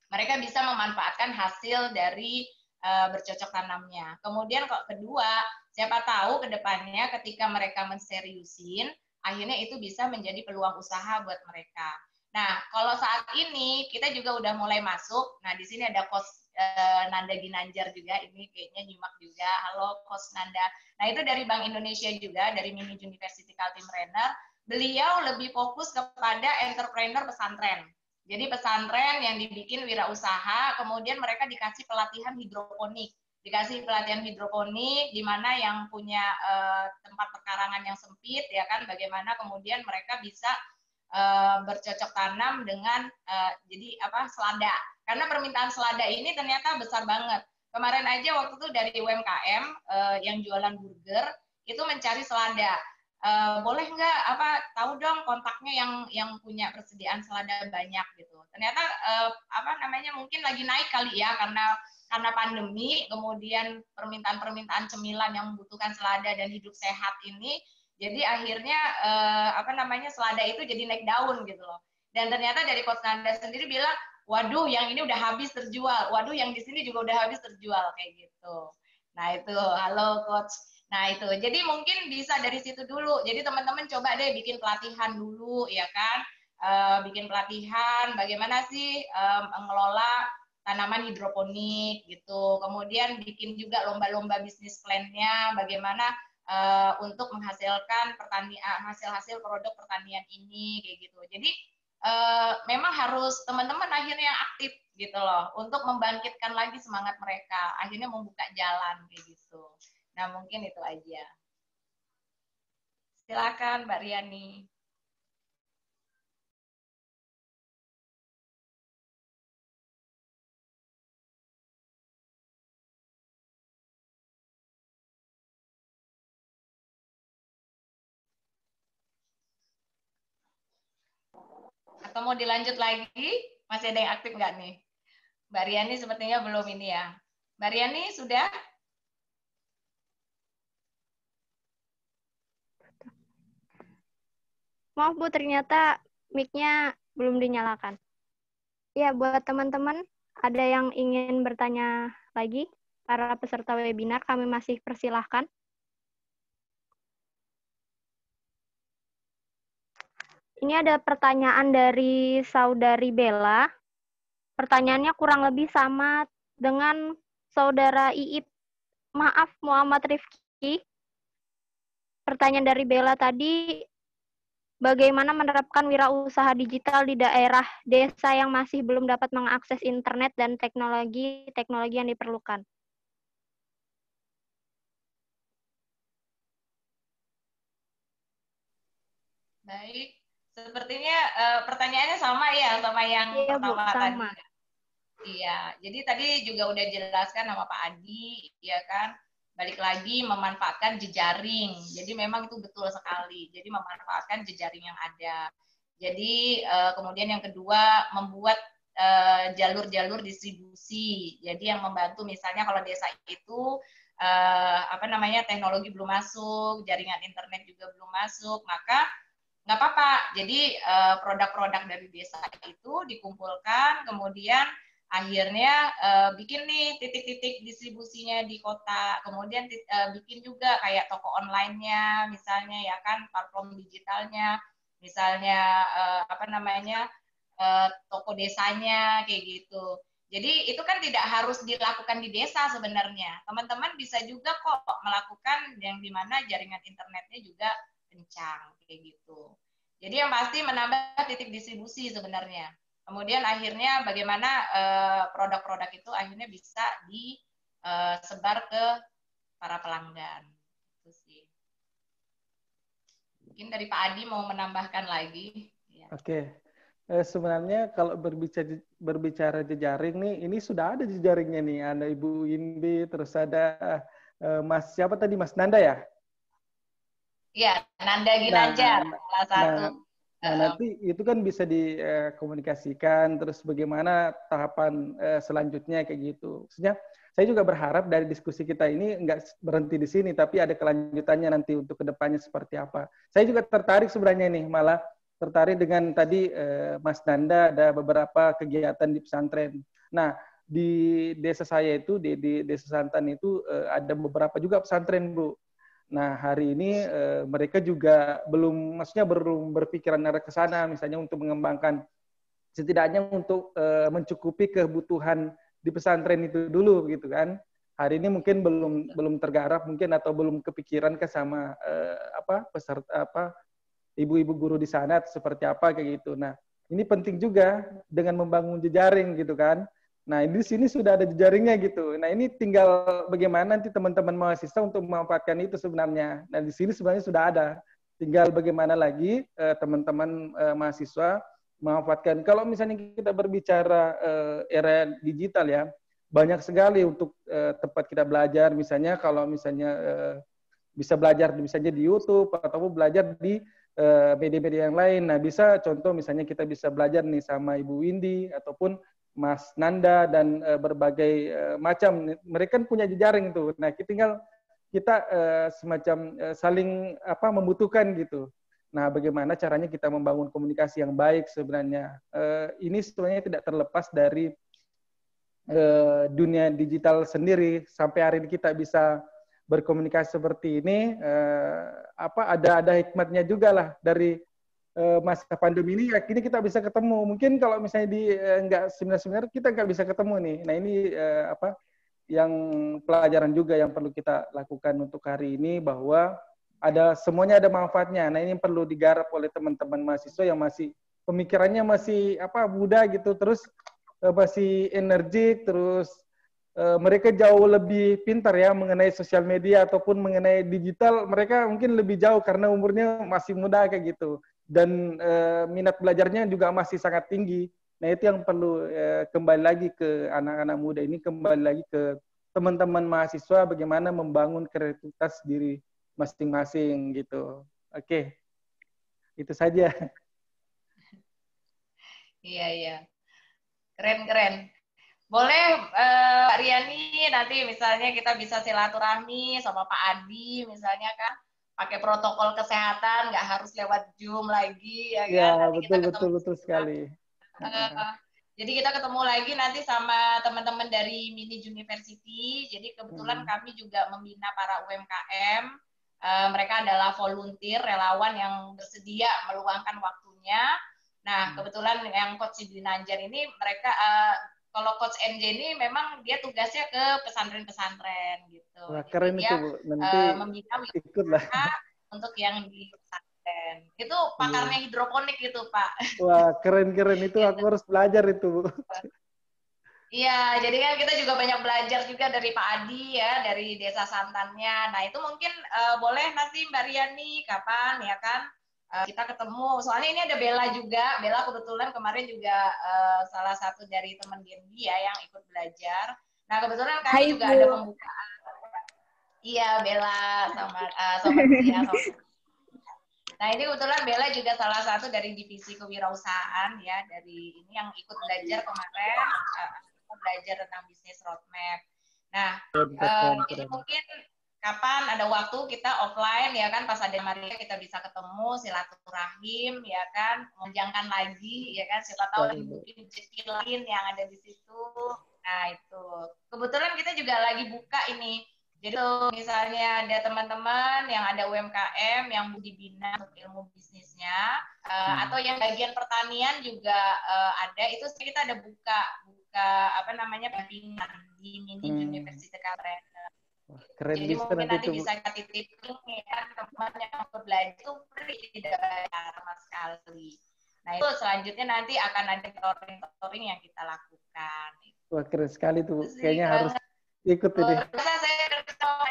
mereka bisa memanfaatkan hasil dari bercocok tanamnya. Kemudian kedua, siapa tahu ke depannya ketika mereka menseriusin, akhirnya itu bisa menjadi peluang usaha buat mereka. Nah, kalau saat ini kita juga udah mulai masuk. Nah, di sini ada Coach Nanda Ginanjar juga, ini kayaknya nyimak juga. Halo Coach Nanda. Nah, itu dari Bank Indonesia juga, dari Mini University Kaltim Trainer. Beliau lebih fokus kepada entrepreneur pesantren. Jadi pesantren yang dibikin wirausaha, kemudian mereka dikasih pelatihan hidroponik. Dikasih pelatihan hidroponik, di mana yang punya tempat perkarangan yang sempit, ya kan, bagaimana kemudian mereka bisa bercocok tanam dengan selada. Karena permintaan selada ini ternyata besar banget. Kemarin aja waktu itu dari UMKM yang jualan burger itu mencari selada. Boleh nggak tahu dong kontaknya yang punya persediaan selada banyak gitu. Ternyata mungkin lagi naik kali ya karena pandemi, kemudian permintaan cemilan yang membutuhkan selada dan hidup sehat ini. Jadi akhirnya selada itu jadi naik daun gitu loh. Dan ternyata dari Coach Nanda sendiri bilang, waduh yang ini udah habis terjual, waduh yang di sini juga udah habis terjual kayak gitu. Nah itu, halo Coach. Nah itu, jadi mungkin bisa dari situ dulu. Jadi teman-teman coba deh bikin pelatihan dulu, ya kan? Bikin pelatihan, bagaimana sih mengelola tanaman hidroponik gitu. Kemudian bikin juga lomba-lomba bisnis plan-nya, bagaimana untuk menghasilkan hasil-hasil produk pertanian ini, kayak gitu. Jadi memang harus teman-teman akhirnya aktif gitu loh, untuk membangkitkan lagi semangat mereka, akhirnya membuka jalan kayak gitu. Nah, mungkin itu aja. Silakan Mbak Riani. Atau mau dilanjut lagi? Masih ada yang aktif nggak nih? Mbak Riani sepertinya belum ini ya. Mbak Riani sudah? Maaf Bu, ternyata mic-nya belum dinyalakan. Ya, buat teman-teman, ada yang ingin bertanya lagi? Para peserta webinar, kami masih persilahkan. Ini ada pertanyaan dari Saudari Bella. Pertanyaannya kurang lebih sama dengan Saudara Iip. Maaf, Muhammad Rifki. Pertanyaan dari Bella tadi, bagaimana menerapkan wirausaha digital di daerah desa yang masih belum dapat mengakses internet dan teknologi yang diperlukan? Baik, sepertinya pertanyaannya sama ya sama yang Iya, Bu, pertama sama. tadi. Iya, jadi tadi juga udah jelaskan sama Pak Adi, ya kan, balik lagi memanfaatkan jejaring. Jadi memang itu betul sekali. Jadi memanfaatkan jejaring yang ada. Jadi kemudian yang kedua membuat jalur-jalur distribusi. Jadi yang membantu misalnya kalau desa itu teknologi belum masuk, jaringan internet juga belum masuk, maka nggak apa-apa. Jadi produk-produk dari desa itu dikumpulkan, kemudian akhirnya bikin nih titik-titik distribusinya di kota, kemudian bikin juga kayak toko online-nya, misalnya ya kan, platform digitalnya, misalnya toko desanya kayak gitu. Jadi itu kan tidak harus dilakukan di desa sebenarnya. Teman-teman bisa juga kok melakukan yang dimana jaringan internetnya juga kencang kayak gitu. Jadi yang pasti menambah titik distribusi sebenarnya. Kemudian akhirnya bagaimana produk-produk itu akhirnya bisa disebar ke para pelanggan. Itu sih. Mungkin dari Pak Adi mau menambahkan lagi. Ya. Oke. Sebenarnya kalau berbicara jejaring nih, ini sudah ada jejaringnya nih. Ada Ibu Inbi, terus ada Mas siapa tadi, Mas Nanda ya? Iya, Nanda Nah, Ginanjar, salah satu. nanti itu kan bisa dikomunikasikan, terus bagaimana tahapan selanjutnya kayak gitu. Maksudnya, saya juga berharap dari diskusi kita ini nggak berhenti di sini, tapi ada kelanjutannya nanti untuk kedepannya seperti apa. Saya juga tertarik sebenarnya nih, malah tertarik dengan tadi Mas Nanda ada beberapa kegiatan di pesantren. Nah, di desa saya itu, di Desa Santan itu ada beberapa juga pesantren, Bu. Nah, hari ini mereka juga belum berpikiran arah ke sana, misalnya untuk mengembangkan, setidaknya untuk mencukupi kebutuhan di pesantren itu dulu, gitu kan. Hari ini mungkin belum tergarap mungkin atau belum kepikiran ke sama peserta ibu-ibu guru di sana seperti apa kayak gitu. Nah, ini penting juga dengan membangun jejaring gitu kan. Nah, di sini sudah ada jejaringnya gitu. Nah, ini tinggal bagaimana nanti teman-teman mahasiswa untuk memanfaatkan itu sebenarnya. Nah, di sini sebenarnya sudah ada. Tinggal bagaimana lagi teman-teman mahasiswa memanfaatkan. Kalau misalnya kita berbicara era digital ya, banyak sekali untuk tempat kita belajar. Misalnya kalau misalnya bisa belajar misalnya di YouTube ataupun belajar di media-media yang lain. Nah, bisa contoh misalnya kita bisa belajar nih sama Ibu Windy ataupun Mas Nanda dan berbagai macam. Mereka kan punya jejaring tuh. Nah, tinggal kita semacam saling membutuhkan gitu. Nah, bagaimana caranya kita membangun komunikasi yang baik sebenarnya. Ini sebenarnya tidak terlepas dari dunia digital sendiri. Sampai hari ini kita bisa berkomunikasi seperti ini, ada hikmatnya juga lah dari masa pandemi ini. Akhirnya kita bisa ketemu. Mungkin kalau misalnya di nggak seminar kita nggak bisa ketemu nih. Nah, ini yang pelajaran juga yang perlu kita lakukan untuk hari ini, bahwa semuanya ada manfaatnya. Nah, ini yang perlu digarap oleh teman-teman mahasiswa yang masih pemikirannya masih muda gitu, terus masih energik, terus mereka jauh lebih pintar ya mengenai sosial media ataupun mengenai digital. Mereka mungkin lebih jauh karena umurnya masih muda kayak gitu, dan minat belajarnya juga masih sangat tinggi. Nah, itu yang perlu kembali lagi ke anak-anak muda ini, kembali lagi ke teman-teman mahasiswa, bagaimana membangun kreativitas diri masing-masing gitu. Oke, itu saja. Iya. Keren. Boleh Pak Riani nanti misalnya kita bisa silaturahmi sama Pak Adi misalnya kan, pakai protokol kesehatan, nggak harus lewat Zoom lagi ya kan. Ya, Nanti betul sekali. Jadi kita ketemu lagi nanti sama teman-teman dari Mini University. Jadi kebetulan kami juga membina para UMKM. Mereka adalah volunteer, relawan yang bersedia meluangkan waktunya. Nah, kebetulan yang Coach Ginanjar ini mereka kalau Coach NJ ini memang dia tugasnya ke pesantren-pesantren gitu. Wah, keren jadi itu, Bu. Nanti membina ikutlah untuk yang di pesantren. Itu pakarnya hidroponik gitu, Pak. Wah, keren itu. Aku harus belajar itu, Bu. Iya, jadi kan kita juga banyak belajar juga dari Pak Adi ya, dari Desa Santannya. Nah, itu mungkin boleh nanti Mbak Riani kapan ya kan kita ketemu. Soalnya ini ada Bella juga. Bella kebetulan kemarin juga salah satu dari teman Genbi ya yang ikut belajar. Nah, kebetulan kami juga ada pembukaan. Iya, Bella sama Tia. Nah, ini kebetulan Bella juga salah satu dari divisi kewirausahaan ya, dari ini yang ikut belajar kemarin, belajar tentang bisnis roadmap. Nah, ini mungkin kapan ada waktu kita offline ya kan, pas ada Maria kita bisa ketemu, silaturahim ya kan, menjangan lagi ya kan, siapa tahu mungkin rezeki lain yang ada di situ. Nah, itu kebetulan kita juga lagi buka ini. Jadi misalnya ada teman-teman yang ada UMKM yang mau dibina untuk ilmu bisnisnya, atau yang bagian pertanian juga ada, itu kita ada buka pelatihan di Mini University Kaltara. Jadi mungkin nanti bisa kita titipin ya teman yang belajar itu free, tidak bayar sama sekali. Nah, itu selanjutnya nanti akan ada mentoring yang kita lakukan. Wah, keren sekali tuh. Kayaknya harus ikut ini. Saya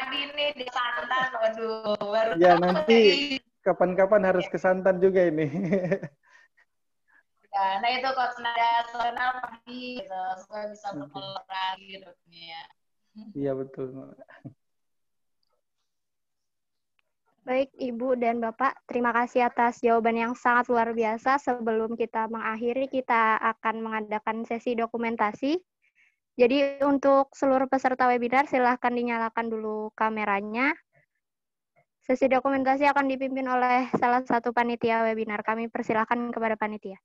pagi nih di Santan, waduh, baru Ya, tahu nanti nih. kapan-kapan harus ke Santan juga ini. Ya, nah itu kalau tenaga nasional pagi gitu, supaya bisa Oke. berkolaborasi gitu ya. Iya, betul. Baik, Ibu dan Bapak, terima kasih atas jawaban yang sangat luar biasa. Sebelum kita mengakhiri, kita akan mengadakan sesi dokumentasi. Jadi untuk seluruh peserta webinar, silahkan dinyalakan dulu kameranya. Sesi dokumentasi akan dipimpin oleh salah satu panitia webinar. Kami persilahkan kepada panitia.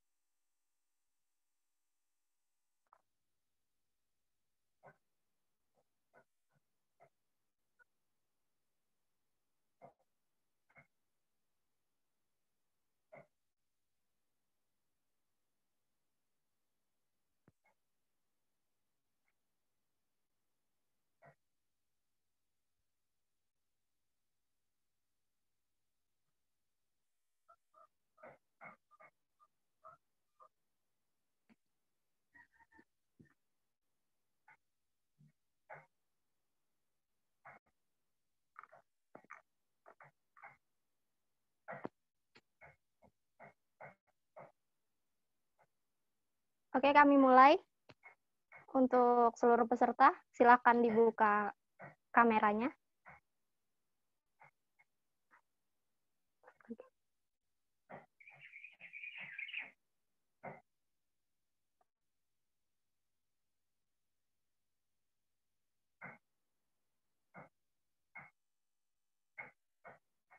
Oke, kami mulai. Untuk seluruh peserta, silakan dibuka kameranya.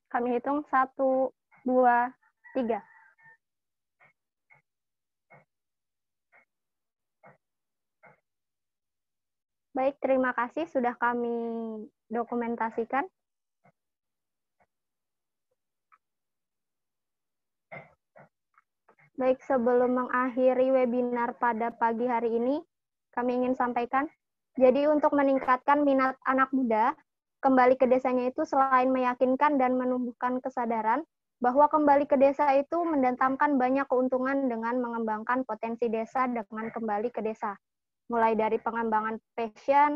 Kami hitung 1, 2, 3. Baik, terima kasih sudah kami dokumentasikan. Baik, sebelum mengakhiri webinar pada pagi hari ini, kami ingin sampaikan, jadi untuk meningkatkan minat anak muda, kembali ke desanya itu selain meyakinkan dan menumbuhkan kesadaran, bahwa kembali ke desa itu mendatangkan banyak keuntungan dengan mengembangkan potensi desa dengan kembali ke desa. Mulai dari pengembangan passion,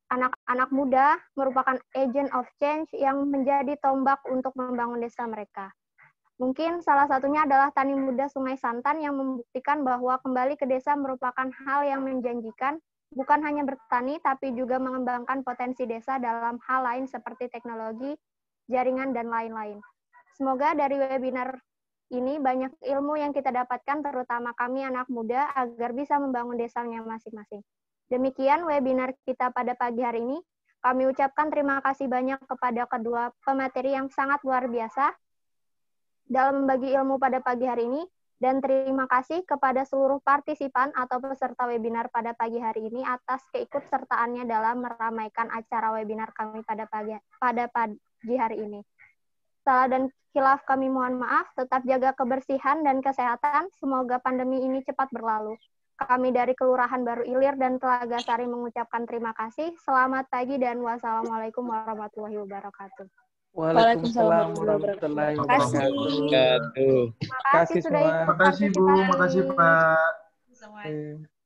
anak-anak muda merupakan agent of change yang menjadi tombak untuk membangun desa mereka. Mungkin salah satunya adalah Tani Muda Sungai Santan yang membuktikan bahwa kembali ke desa merupakan hal yang menjanjikan, bukan hanya bertani, tapi juga mengembangkan potensi desa dalam hal lain seperti teknologi, jaringan, dan lain-lain. Semoga dari webinar ini banyak ilmu yang kita dapatkan, terutama kami anak muda, agar bisa membangun desanya masing-masing. Demikian webinar kita pada pagi hari ini. Kami ucapkan terima kasih banyak kepada kedua pemateri yang sangat luar biasa dalam membagi ilmu pada pagi hari ini, dan terima kasih kepada seluruh partisipan atau peserta webinar pada pagi hari ini atas keikutsertaannya dalam meramaikan acara webinar kami pada pagi hari ini. Salah dan khilaf kami mohon maaf, tetap jaga kebersihan dan kesehatan, semoga pandemi ini cepat berlalu. Kami dari Kelurahan Baru Ilir dan Telaga Sari mengucapkan terima kasih. Selamat pagi dan wassalamualaikum warahmatullahi wabarakatuh. Waalaikumsalam warahmatullahi wabarakatuh. Terima kasih sudah semua. ikut Makasih Bu, partisipasi. makasih Pak. Semuanya.